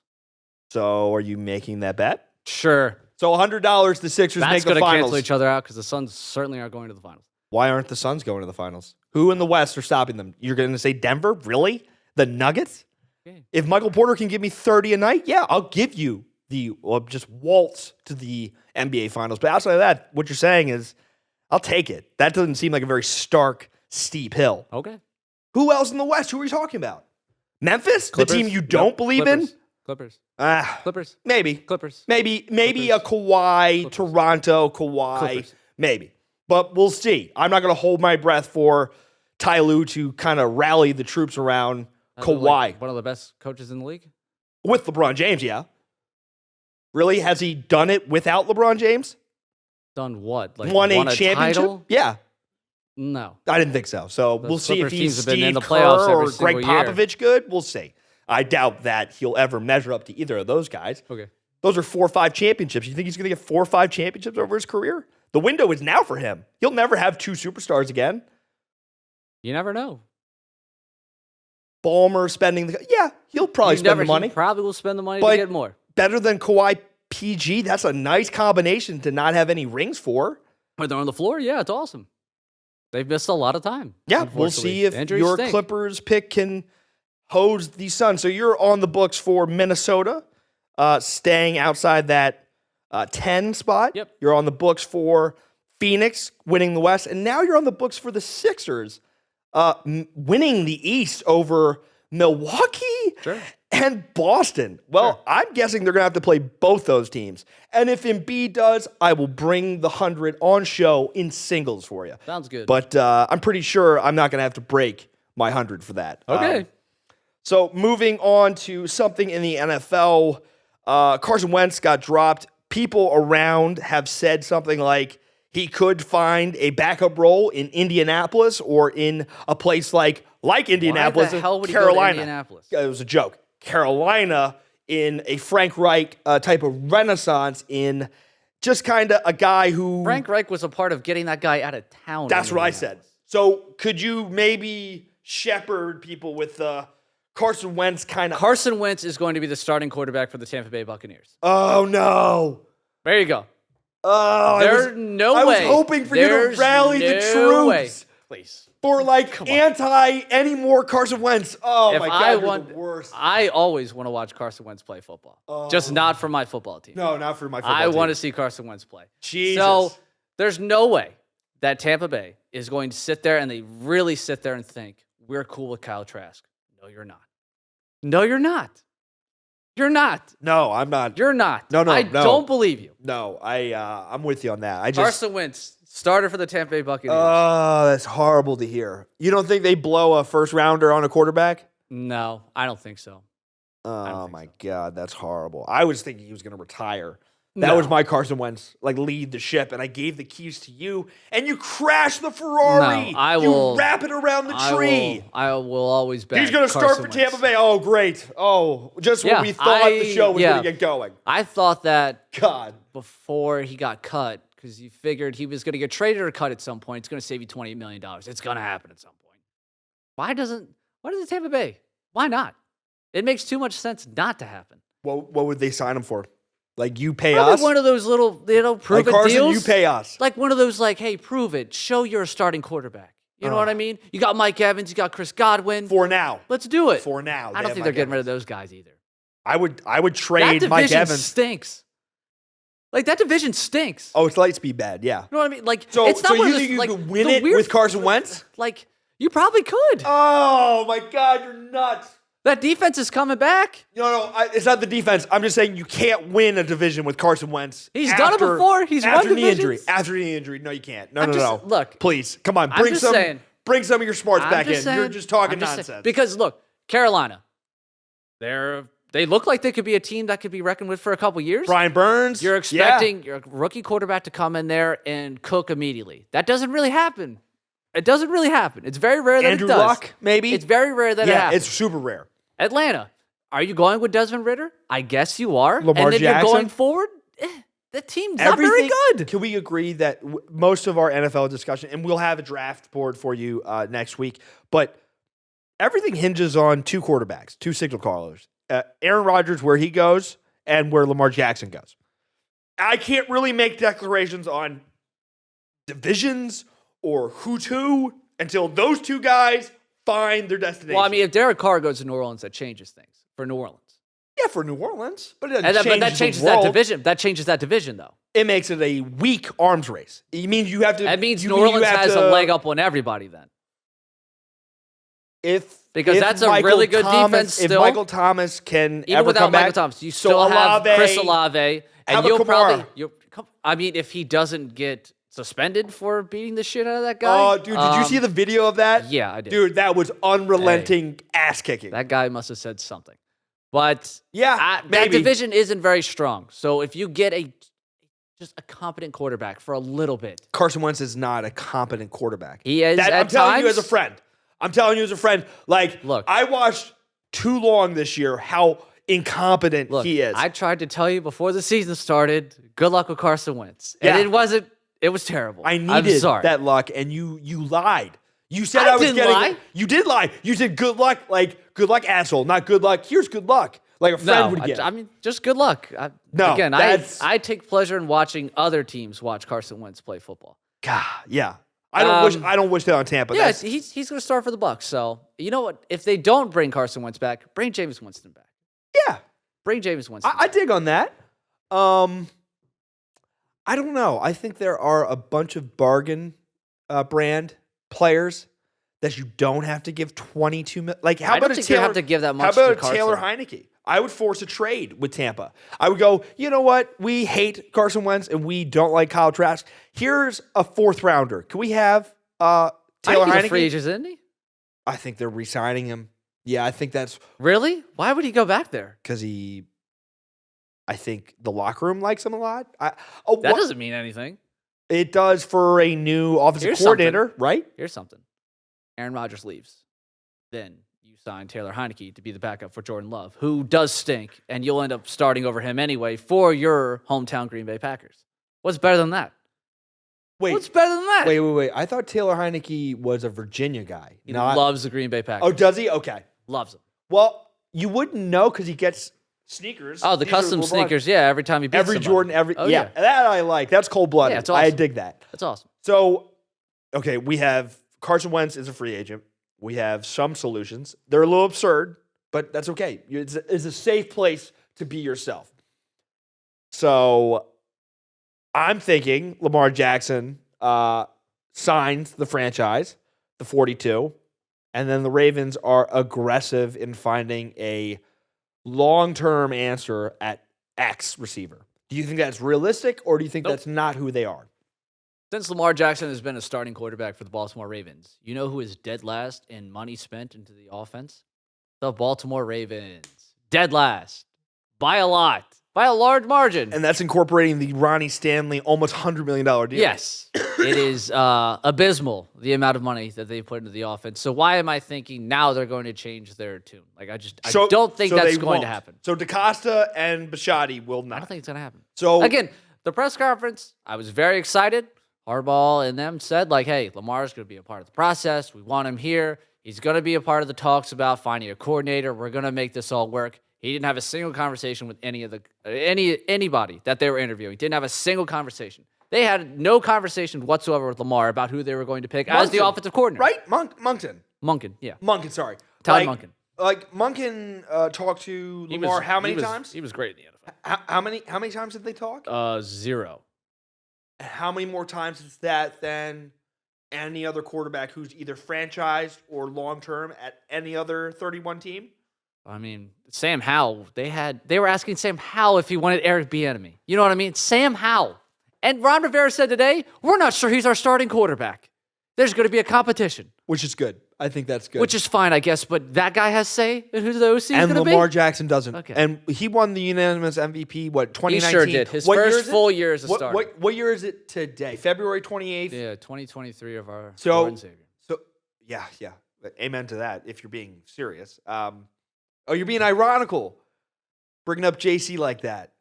So are you making that bet? Sure. So $100 the Sixers That's make the going to finals. cancel each other out because the Suns certainly aren't going to the finals. Why aren't the Suns going to the finals? Who in the West are stopping them? You're going to say Denver? Really? The Nuggets? Okay. If Michael Porter can give me 30 a night, yeah, I'll give you just waltz to the NBA finals. But outside of that, what you're saying is, I'll take it. That doesn't seem like a very stark, steep hill. Okay. Who else in the West? Who are you talking about? Memphis? Clippers? The team you don't believe in? Clippers. Ah, Clippers. maybe. Clippers. Maybe a Clippers. Kawhi, Clippers. Toronto, Kawhi. Clippers. Maybe. But we'll see. I'm not going to hold my breath for Ty Lue to kind of rally the troops around Kawhi. Like one of the best coaches in the league? With LeBron James, yeah. Really? Has he done it without LeBron James? Done what? Like won a championship? Title? Yeah. No. I didn't think so. So Those we'll see if Clippers he's teams have been in Steve the playoffs Kerr every or Greg single year. Popovich good. We'll see. I doubt that he'll ever measure up to either of those guys. Okay. Those are 4 or 5 championships. You think he's going to get 4 or 5 championships over his career? The window is now for him. He'll never have 2 superstars again. You never know. Ballmer spending the... Yeah, he'll probably spend the money. He probably will spend the money But to get more. better than Kawhi PG. That's a nice combination to not have any rings for. When they're on the floor, yeah, it's awesome. They've missed a lot of time. Yeah, we'll see if Injuries your stink. Clippers pick can hose the Suns. So you're on the books for Minnesota, staying outside that 10 spot. Yep. You're on the books for Phoenix winning the West, and now you're on the books for the Sixers winning the East over Milwaukee Sure. and Boston. Well, Sure. I'm guessing they're going to have to play both those teams. And if Embiid does, I will bring the 100 on show in singles for you. Sounds good. But I'm pretty sure I'm not going to have to break my 100 for that. Okay. So moving on to something in the NFL, Carson Wentz got dropped. People around have said something like he could find a backup role in Indianapolis or in a place like Indianapolis, Why the hell would he go to Carolina. Indianapolis? It was a joke. Carolina in a Frank Reich type of renaissance in just kind of a guy who... Frank Reich was a part of getting that guy out of town. That's in what I said. Indianapolis. So could you maybe shepherd people with Carson Wentz kind of... Carson Wentz is going to be the starting quarterback for the Tampa Bay Buccaneers. Oh, no. There you go. Oh, There's no way. I was hoping for you to rally the troops way. Please. for like any more Carson Wentz. Oh If my I God, want, you're the worst. I always want to watch Carson Wentz play football. Just not for my football team. No, not for my football I team. want to see Carson Wentz play. Jesus. So there's no way that Tampa Bay is going to sit there and they really sit there and think, we're cool with Kyle Trask. No, you're not. No, you're not. You're not. No, I'm not. You're not. No, I no. don't believe you. No, I'm with you on that. I just Carson Wentz, starter for the Tampa Bay Buccaneers. Oh, that's horrible to hear. You don't think they blow a first rounder on a quarterback? No, I don't think so. Oh think my God, that's horrible. I was thinking he was going to retire. That No. was my Carson Wentz, like lead the ship, and I gave the keys to you, and you crashed the Ferrari. No, I will- You wrap it around the tree. I will always back He's going to start Carson for Wentz. Tampa Bay. Oh, great. Oh, just when Yeah, we thought the show was yeah. going to get going. I thought that God. before he got cut because you figured he was going to get traded or cut at some point. It's going to save you $28 million. It's going to happen at some point. Why does it Tampa Bay? Why not? It makes too much sense not to happen. What would they sign him for? Like, you pay Probably us? one of those little, prove Like, it Carson, deals. you pay us. Like one of those, like, hey, prove it. Show you're a starting quarterback. You know what I mean? You got Mike Evans. You got Chris Godwin. For now. Let's do it. For now. I don't think they're getting rid of those guys either. I would That trade division Mike Evans. stinks. Like, that division stinks. Oh, it's Lightspeed bad, yeah. You know what I mean? Like, So, it's not so one you of think those, you like, could win the it weird- with Carson Wentz? Like, you probably could. Oh, my God, you're nuts. That defense is coming back. No, it's not the defense. I'm just saying you can't win a division with Carson Wentz. He's done it before. He's won after knee injury. divisions. After knee injury. No, you can't. No, I'm no, just- no. look, Please, come on. I'm just saying. Bring some of your smarts I'm back in. just saying- You're just talking I'm just nonsense. saying- because, look, Carolina, they look like they could be a team that could be reckoned with for a couple years. Brian Burns. You're expecting your rookie quarterback to come in there and cook immediately. That doesn't really happen. It doesn't really happen. It's very rare that Andrew it does. Luck, maybe? It's very rare that it Yeah, happens. it's super rare. Atlanta, are you going with Desmond Ritter? I guess you are. Lamar and then Jackson? you're going forward. The team's not very good. Can we agree that most of our NFL discussion, and we'll have a draft board for you next week, but everything hinges on two quarterbacks, two signal callers. Aaron Rodgers, where he goes, and where Lamar Jackson goes. I can't really make declarations on divisions or who's who until those two guys find their destination. Well, I mean, if Derek Carr goes to New Orleans, that changes things for New Orleans. yeah, for New Orleans, but it doesn't And that, change but that the changes world. that division. That changes that division, though. It makes it a weak arms race. It means you have to. That means you New mean you Orleans have has to- a leg up on everybody then. Because if that's a Michael really good Thomas, defense If still. Michael Thomas can Even ever without come Michael back, Thomas, you so still have Olave, Chris Olave, and you'll Kamara. probably. I mean, if he doesn't get suspended for beating the shit out of that guy. Oh, dude, did you see the video of that? Yeah, I did. Dude, that was unrelenting ass kicking. That guy must have said something. But Yeah, that maybe. division isn't very strong. So if you get just a competent quarterback for a little bit, Carson Wentz is not a competent quarterback. he is. I'm at telling you times- as a friend. I'm telling you as a friend. Like, Look. I watched too long this year how incompetent Look, he is. I tried to tell you before the season started. Good luck with Carson Wentz, Yeah. and it wasn't. It was terrible. I I'm needed sorry. that luck, and you lied. You said I I was didn't getting. lie. You did lie. You said good luck, like good luck, asshole. Not good luck. Here's good luck, like a friend would get. I mean, just good luck. No, again, that's- I take pleasure in watching other teams watch Carson Wentz play football. God, yeah. I don't wish that on Tampa. Yeah, That's, he's going to start for the Bucs. So you know what? If they don't bring Carson Wentz back, bring Jameis Winston back. yeah. Bring Jameis Winston. I dig on that. I don't know. I think there are a bunch of bargain brand players that you don't have to give 22 million. Like, how I about don't a think Taylor? you have to give that How much about to a Taylor Carson. Heineke? I would force a trade with Tampa. I would go, you know what? We hate Carson Wentz and we don't like Kyle Trask. Here's a 4th rounder. Can we have Taylor He's Heineke? a free agent, isn't he? I think they're re-signing him. Yeah, I think that's Really? Why would he go back there? because I think the locker room likes him a lot. That doesn't mean anything. It does for a new offensive Here's coordinator, right? Here's something. Aaron Rodgers leaves. Then you sign Taylor Heineke to be the backup for Jordan Love, who does stink, and you'll end up starting over him anyway for your hometown Green Bay Packers. What's better than that? What's better than that? Wait. I thought Taylor Heineke was a Virginia guy. He loves the Green Bay Packers. Oh, does he? Okay. Loves them. Well, you wouldn't know because he gets sneakers. Oh, the These are custom LeBron. sneakers. Yeah, every time he beats Every somebody. Jordan, Oh, yeah. That I like. That's cold-blooded. Yeah, it's I awesome. dig that. That's awesome. So, okay, we have Carson Wentz is a free agent. We have some solutions. They're a little absurd, but that's okay. It's a safe place to be yourself. So, I'm thinking Lamar Jackson signs the franchise, the 42, and then the Ravens are aggressive in finding a long-term answer at X receiver. Do you think that's realistic, or do you think Nope. that's not who they are? Since Lamar Jackson has been a starting quarterback for the Baltimore Ravens, you know who is dead last in money spent into the offense? The Baltimore Ravens. Dead last. By a lot. By a large margin. And that's incorporating the Ronnie Stanley almost $100 million deal. Yes. It is abysmal, the amount of money that they put into the offense. So why am I thinking now they're going to change their tune? Like, I don't think that's they going won't. to happen. So DaCosta and Bisciotti will I not. don't think it's going to happen. So Again, the press conference, I was very excited. Harbaugh and them said, like, hey, Lamar's going to be a part of the process. We want him here. He's going to be a part of the talks about finding a coordinator. We're going to make this all work. He didn't have a single conversation with anybody that they were interviewing. Didn't have a single conversation. They had no conversation whatsoever with Lamar about who they were going to pick as the Munson, offensive coordinator. right? Monken. Munkin, yeah. Monken, sorry. Todd like, Monken. Like Monken talked to Lamar how many times? He was great in the How many times did they talk? NFL. 0. How many more times is that than any other quarterback who's either franchised or long term at any other 31 team? I mean, Sam Howell, they were asking Sam Howell if he wanted Eric Bieniemy. You know what I mean? Sam Howell. And Ron Rivera said today, we're not sure he's our starting quarterback. There's going to be a competition. Which is good. I think that's good. Which is fine, I guess, but that guy has say in who the OC is going and to be? Lamar Jackson doesn't. Okay. And he won the unanimous MVP, what, 2019? He sure did. His What year first is it? full year as a starter. What year is it today? February 28th? Yeah, 2023 of our So- Lord and Savior. So, yeah. Amen to that if you're being serious. You're being ironical, bringing up JC like that.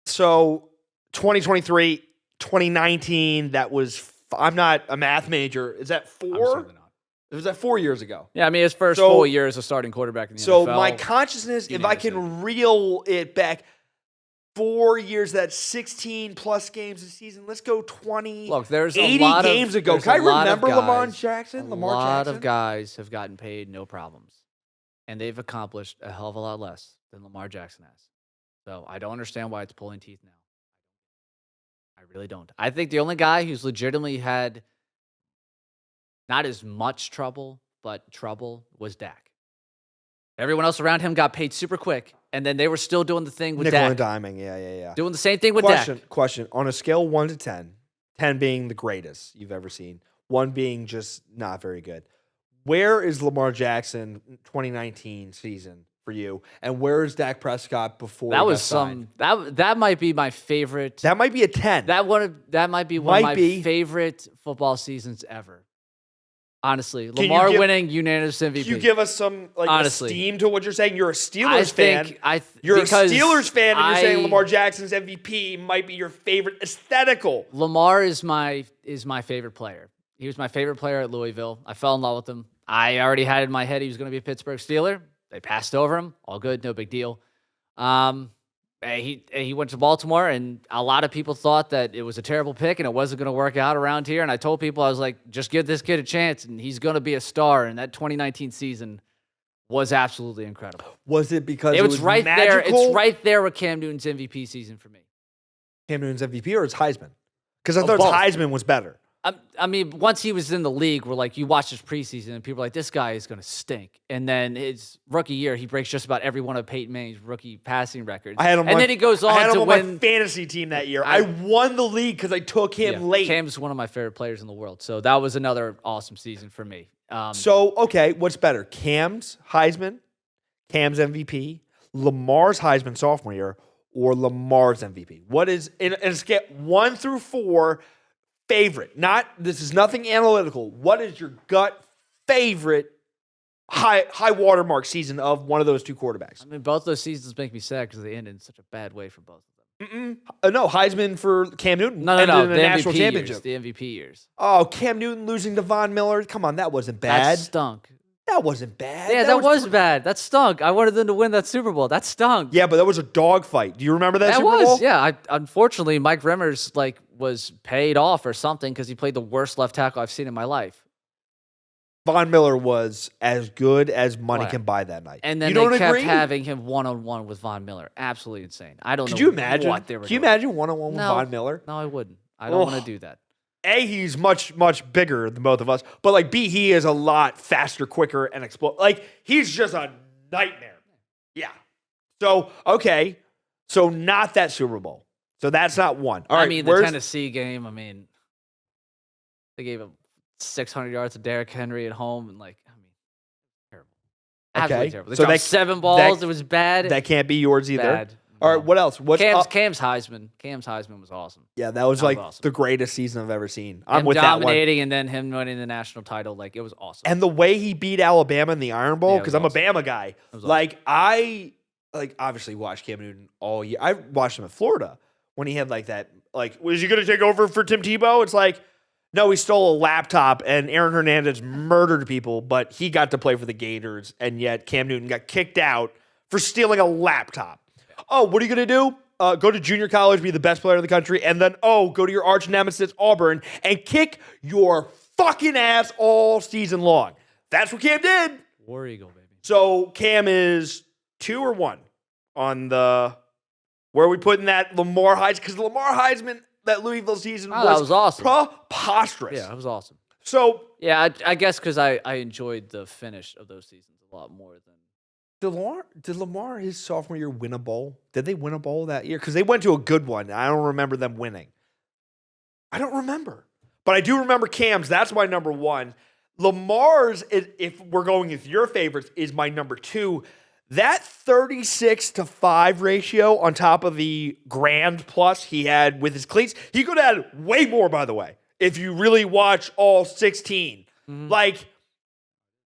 So, 2023, 2019, that was, I'm not a math major. Is that I'm 4? certainly not. It was that 4 years ago. Yeah, I mean, his first So- full year as a starting quarterback in the So NFL. my consciousness, if I Unanimous can reel it back, 4 years, that's 16 plus games a season. Let's go 20, Look, there's 80 a lot games of, ago. there's Can I a lot of remember Lamar guys- Jackson? A Lamar lot Jackson? of guys have gotten paid no problems, and they've accomplished a hell of a lot less than Lamar Jackson has. So I don't understand why it's pulling teeth now. I really don't. I think the only guy who's legitimately had not as much trouble, but trouble was Dak. Everyone else around him got paid super quick, and then they were still doing the thing with Nickel Dak. and diming. Yeah. Doing the same thing with Dak. Question. On a scale 1 to 10, 10 being the greatest you've ever seen, 1 being just not very good, where is Lamar Jackson 2019 season for you? And where is Dak Prescott before That he was got signed? that might be my favorite. That might be a 10. That might be one Might of my be. favorite football seasons ever. Honestly, you Lamar give- winning unanimous MVP. Can you give us some Honestly. esteem to what you're saying? You're a Steelers fan. You're a because Steelers fan, and you're saying I- Lamar Jackson's MVP might be your favorite aesthetical. Lamar is my favorite player. He was my favorite player at Louisville. I fell in love with him. I already had in my head he was going to be a Pittsburgh Steeler. They passed over him. All good, no big deal. He went to Baltimore, and a lot of people thought that it was a terrible pick and it wasn't going to work out around here. And I told people, I was like, just give this kid a chance, and he's going to be a star. And that 2019 season was absolutely incredible. Was it because It was right there. magical? It's right there with Cam Newton's MVP season for me. Cam Newton's MVP or it's Heisman? Because I Oh, thought both. Heisman was better. I mean, once he was in the league, we're like, you watch his preseason, and people are like, this guy is going to stink. And then his rookie year, he breaks just about every one of Peyton Manning's rookie passing records. I had him and on, then he goes I had on him to on my win. fantasy team that year. I won the league because I took him late. Cam's one of my favorite players in the world. So that was another awesome season for me. So, okay, what's better? Cam's Heisman, Cam's MVP, Lamar's Heisman sophomore year, or Lamar's MVP? What is, in a scale 1 through 4, favorite? This is nothing analytical. What is your gut favorite high watermark season of one of those two quarterbacks? I mean, both those seasons make me sad because they ended in such a bad way for both of them. No, Heisman for Cam Newton. No, ended in the a national MVP championship. years. The MVP years. Oh, Cam Newton losing to Von Miller. Come on, that wasn't bad. That stunk. That wasn't bad. Yeah, that was bad. That stunk. I wanted them to win that Super Bowl. That stunk. Yeah, but that was a dogfight. Do you remember that Super Bowl? Yeah. Unfortunately, Mike Remmers was paid off or something because he played the worst left tackle I've seen in my life. Von Miller was as good as money Right. can buy that night. And then you don't they kept agree? having him one-on-one with Von Miller. Absolutely insane. I don't know Could you imagine? what they were Can you doing. imagine one-on-one with No. Von Miller? No, I wouldn't. I don't want to do that. A, he's much, much bigger than both of us. But, like, B, he is a lot faster, quicker, and explode. Like, he's just a nightmare. Yeah. So, okay. So, not that Super Bowl. So, that's not one. All right. I mean, the Tennessee game, they gave him 600 yards to Derrick Henry at home. And, terrible. Absolutely Okay. terrible. They So dropped that- 7 balls. It was bad. That can't be yours either. Bad. All right. No. What else? What's up? Cam's Heisman. Cam's Heisman was awesome. Yeah, that was like awesome. the greatest season I've ever seen. I'm Him with that one. dominating and then him winning the national title. It was awesome. And the way he beat Alabama in the Iron Bowl, Yeah, it because was I'm awesome. a Bama guy. was I obviously watched Cam Newton all year. I watched him in Florida when he had was he going to take over for Tim Tebow? It's like, no, he stole a laptop and Aaron Hernandez murdered people, but he got to play for the Gators, and yet Cam Newton got kicked out for stealing a laptop. Oh, what are you going to do? Go to junior college, be the best player in the country, and then, go to your arch nemesis, Auburn, and kick your fucking ass all season long. That's what Cam did. War Eagle, baby. So Cam is 2 or 1 on where are we putting that Lamar Heisman? Because the Lamar Heisman, that Louisville season Oh, that was awesome. preposterous. Yeah, it was awesome. So Yeah, I guess because I enjoyed the finish of those seasons a lot more than. did Lamar his sophomore year win a bowl? Did they win a bowl that year? Because they went to a good one. I don't remember them winning. I don't remember. But I do remember Cam's. That's my number 1. Lamar's, if we're going with your favorites, is my number 2. That 36-5 ratio on top of the grand plus he had with his cleats, he could have had way more, by the way, if you really watch all 16. Mm-hmm.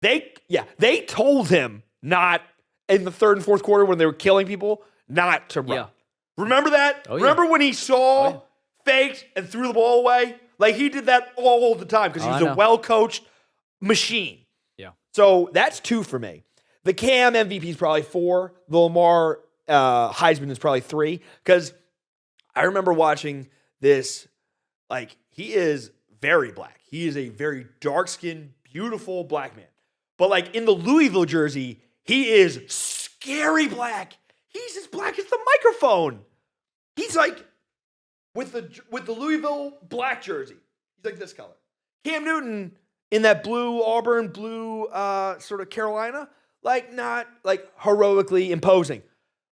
They told him not in the third and fourth quarter when they were killing people, not to run. Yeah. Remember that? Oh, yeah. Remember when he saw, faked, and threw the ball away? Like, he did that all the time because he was I a know. well-coached machine. Yeah. So that's 2 for me. The Cam MVP is probably 4. The Lamar Heisman is probably 3. Because I remember watching this, he is very black. He is a very dark-skinned, beautiful black man. But, in the Louisville jersey, he is scary black. He's as black as the microphone. He's with the Louisville black jersey. He's like this color. Cam Newton in that blue Auburn, blue sort of Carolina, like not like heroically imposing.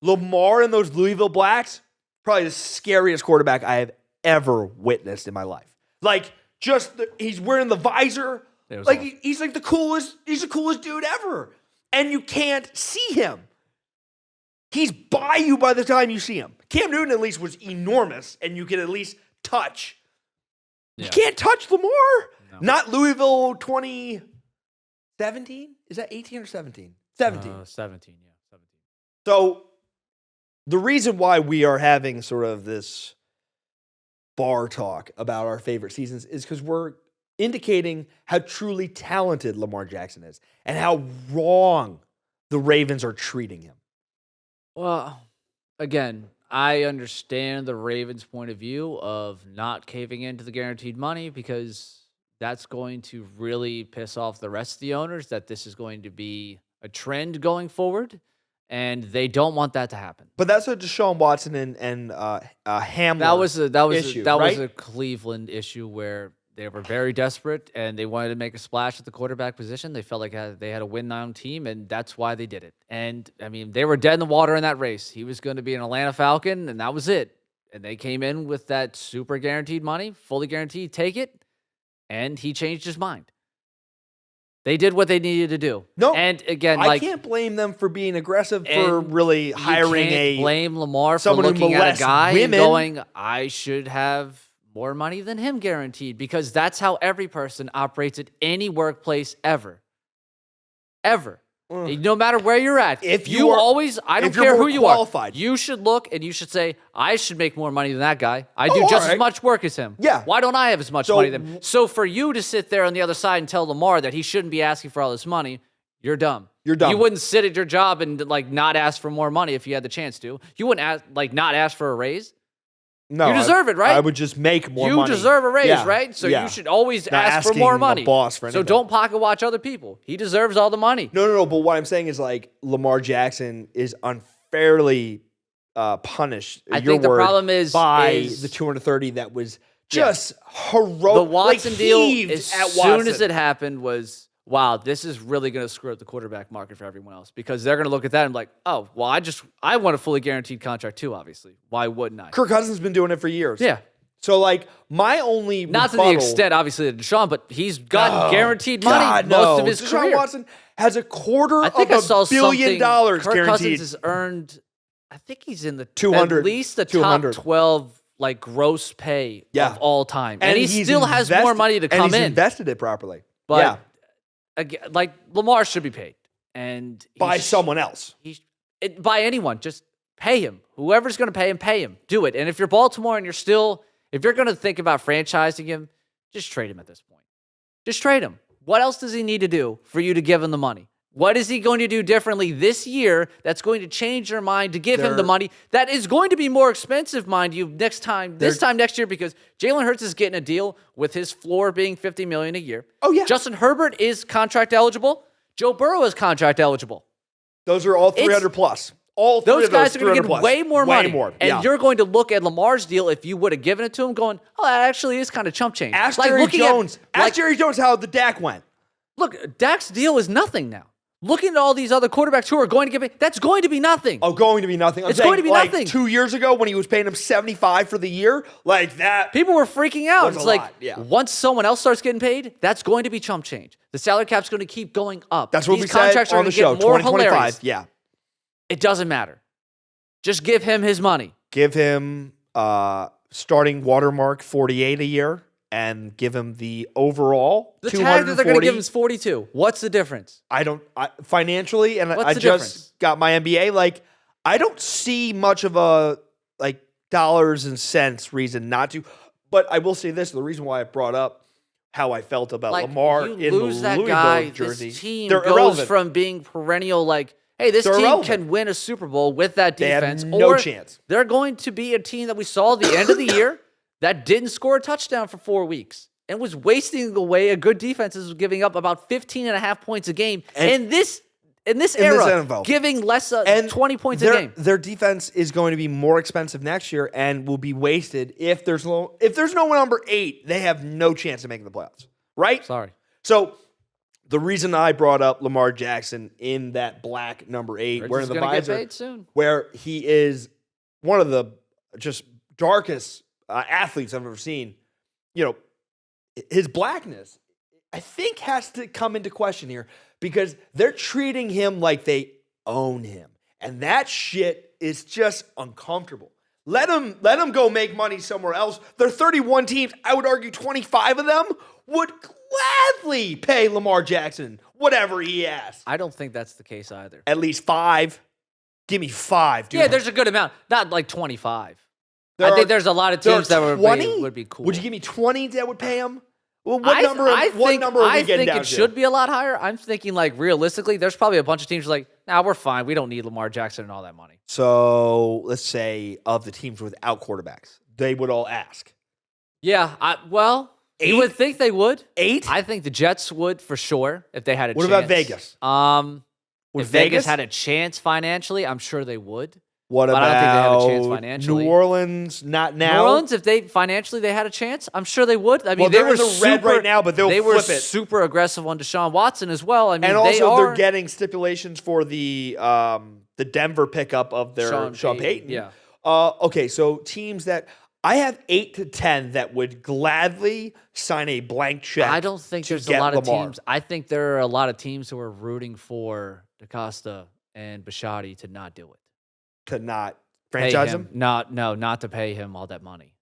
Lamar and those Louisville Blacks, probably the scariest quarterback I have ever witnessed in my life. Like, he's wearing the visor. Like, awesome. He's like he's the coolest dude ever. And you can't see him. He's by you by the time you see him. Cam Newton at least was enormous, and you could at least touch. Yeah. You can't touch Lamar. No. Not Louisville 2017? Is that 18 or 17? 17. 17, yeah. 17. So the reason why we are having sort of this bar talk about our favorite seasons is because we're indicating how truly talented Lamar Jackson is and how wrong the Ravens are treating him. Well, again, I understand the Ravens' point of view of not caving into the guaranteed money because that's going to really piss off the rest of the owners that this is going to be a trend going forward, and they don't want that to happen. But that's a Deshaun Watson and Hamler that was right? a Cleveland issue where they were very desperate and they wanted to make a splash at the quarterback position. They felt like they had a win-now team, and that's why they did it. And, I mean, they were dead in the water in that race. He was going to be an Atlanta Falcon, and that was it. And they came in with that super guaranteed money, fully guaranteed, take it, and he changed his mind. They did what they needed to do. No, and again, I can't blame them for being aggressive for really hiring you can't blame Lamar for looking at a guy and going, I should have more money than him guaranteed, because that's how every person operates at any workplace ever. Ever. No matter where you're at. If you are, always, I don't care who you qualified. are. You should look and you should say, I should make more money than that guy. I do just as much work as him. Yeah. Why don't I have as much money as him? So for you to sit there on the other side and tell Lamar that he shouldn't be asking for all this money, you're dumb. You're dumb. You wouldn't sit at your job and not ask for more money if you had the chance to. You wouldn't not ask for a raise. No, you deserve it, right? I would just make more money. You deserve a raise, right? So you should always ask for more money. Boss for anything. So don't pocket watch other people. He deserves all the money. No. But what I'm saying is, like, Lamar Jackson is unfairly punished. I think the problem is by the 230 that was just heroic. The Watson deal, as soon as it happened, was, wow, this is really going to screw up the quarterback market for everyone else, because they're going to look at that and be like, oh, well, I want a fully guaranteed contract too, obviously. Why wouldn't I? Kirk Cousins has been doing it for years. Yeah. So, like, my only not to the extent, obviously, of Deshaun, but he's got guaranteed money most of his career. Deshaun Watson has a quarter of $1 billion Kirk guaranteed. Cousins has earned, I think he's in the 200, at least the top 12 gross pay of all time. And he still has more money to come and he's in. Invested it properly. But again, Lamar should be paid, and by someone else. By anyone, just pay him. Whoever's going to pay him. Do it. And if you're Baltimore and if you're going to think about franchising him, just trade him at this point. Just trade him. What else does he need to do for you to give him the money? What is he going to do differently this year that's going to change your mind to give him the money that is going to be more expensive, mind you, this time next year, because Jalen Hurts is getting a deal with his floor being $50 million a year. Oh, yeah. Justin Herbert is contract eligible. Joe Burrow is contract eligible. Those are all 300 plus. All three those of those guys are going to get way more money. Way more. And you're going to look at Lamar's deal, if you would have given it to him, going, oh, that actually is kind of chump change. Ask Jerry Jones. Ask Jerry Jones how the Dak went. Look, Dak's deal is nothing now. Looking at all these other quarterbacks who are going to get paid, that's going to be nothing. Oh, going to be nothing. It's going to be nothing. 2 years ago when he was paying him $75 for the year, like that. People were freaking out. It's like, yeah. Once someone else starts getting paid, that's going to be chump change. The salary cap's going to keep going up. That's what we said on the show. 2025. Yeah. It doesn't matter. Just give him his money. Give him starting watermark 48 a year. And give him the overall the tag that they're going to give him is 42. What's the difference? Financially, and I just got my MBA. Like, I don't see much of a dollars and cents reason not to. But I will say this: the reason why I brought up how I felt about Lamar in the Louisville jersey, this team they're goes irrelevant. From being perennial, hey, this team can win a Super Bowl with that defense. They have no chance. They're going to be a team that we saw at the end of the year that didn't score a touchdown for 4 weeks and was wasting away a good defense, was giving up about 15.5 points a game. And in this era, NFL, giving less than 20 points a game. Their defense is going to be more expensive next year and will be wasted if there's no number 8. They have no chance of making the playoffs, right? Sorry. So the reason I brought up Lamar Jackson in that black number 8, wearing the Get visor, paid soon. where he is one of the just darkest athletes I've ever seen. You know, his blackness, I think, has to come into question here because they're treating him like they own him. And that shit is just uncomfortable. Let him go make money somewhere else. There are 31 teams. I would argue 25 of them would gladly pay Lamar Jackson whatever he asks. I don't think that's the case either. At least 5. Give me 5, dude. Yeah, there's a good amount. Not like 25. I think there's a lot of teams that would be cool. Would you give me 20 that would pay him? Well, I what number are we getting down I think it to? should be a lot higher. I'm thinking, like, realistically, there's probably a bunch of teams like, nah, we're fine. We don't need Lamar Jackson and all that money. So let's say of the teams without quarterbacks, they would all ask. Yeah, you 8? would think they would. 8? I think the Jets would for sure if they had a chance. What about Vegas? If Vegas had a chance financially, I'm sure they would. What but about I don't think they have a chance financially. New Orleans? Not now. New Orleans, if they financially they had a chance, I'm sure they would. I mean, they're in the red right now, but they were flip it. super aggressive on Deshaun Watson as well. I mean, and also they're getting stipulations for the Denver pickup of their Sean Payton. Yeah. Okay, so teams that I have 8 to 10 that would gladly sign a blank check. I don't think there's a lot of teams. I think there are a lot of teams who are rooting for DaCosta and Bisciotti to not do it. To not franchise him? Not to pay him all that money.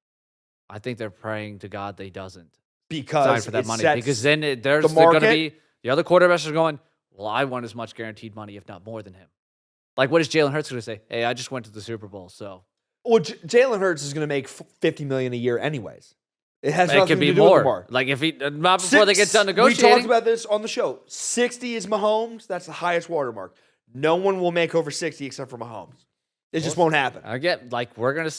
I think they're praying to God that he doesn't because sign for that money. Because then there's the going to be the other quarterbacks are going, well, I want as much guaranteed money, if not more than him. Like, what is Jalen Hurts going to say? Hey, I just went to the Super Bowl, so. Well, Jalen Hurts is going to make $50 million a year anyways. It has It nothing could be to do more. with Lamar. Like if he not before they get done negotiating. We talked about this on the show. 60 is Mahomes. That's the highest watermark. No one will make over 60 except for Mahomes. It just won't happen. I get like we're gonna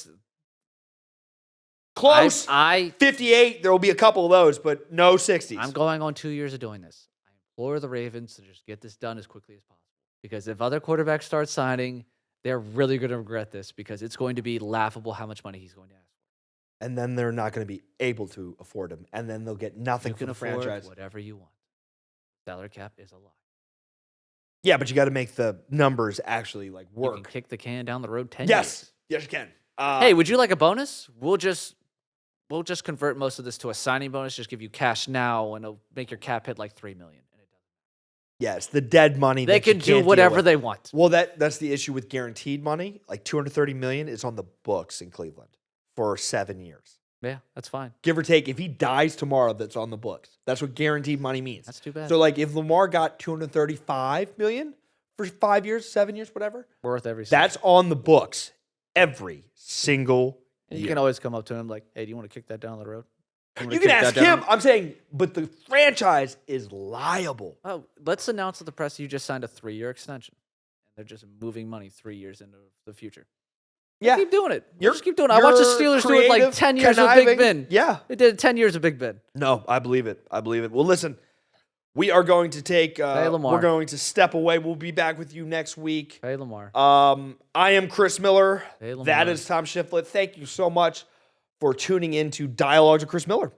close. 58. There will be a couple of those, but no 60s. I'm going on 2 years of doing this. I implore the Ravens to just get this done as quickly as possible. Because if other quarterbacks start signing, they're really going to regret this because it's going to be laughable how much money he's going to ask for. And then they're not going to be able to afford him, and then they'll get nothing from the franchise. Whatever you want. Salary cap is a lie. Yeah, but you got to make the numbers actually like work. You can kick the can down the road 10 years. Yes, you can. Hey, would you like a bonus? We'll just convert most of this to a signing bonus. Just give you cash now, and it'll make your cap hit like $3 million. Yes, the dead money. They can do whatever they want. Well, that's the issue with guaranteed money. Like $230 million is on the books in Cleveland for 7 years. Yeah, that's fine. Give or take, if he dies tomorrow, that's on the books. That's what guaranteed money means. That's too bad. So, like, if Lamar got $235 million for 5 years, 7 years, whatever, worth every cent. That's on the books every single year. You can always come up to him like, "Hey, do you want to kick that down the road?" You can ask him. I'm saying, but the franchise is liable. Oh, let's announce to the press you just signed a 3-year extension, and they're just moving money 3 years into the future. Yeah, keep doing it. Just keep doing it. I watched the Steelers do it like 10 years with Big Ben. Yeah, they did 10 years of Big Ben. No, I believe it. I believe it. Well, listen, we are going to take. Lamar. We're going to step away. We'll be back with you next week. Hey, Lamar. I am Chris Miller. Hey, Lamar. That is Tom Shiflett. Thank you so much for tuning in to Dialogues with Chris Miller.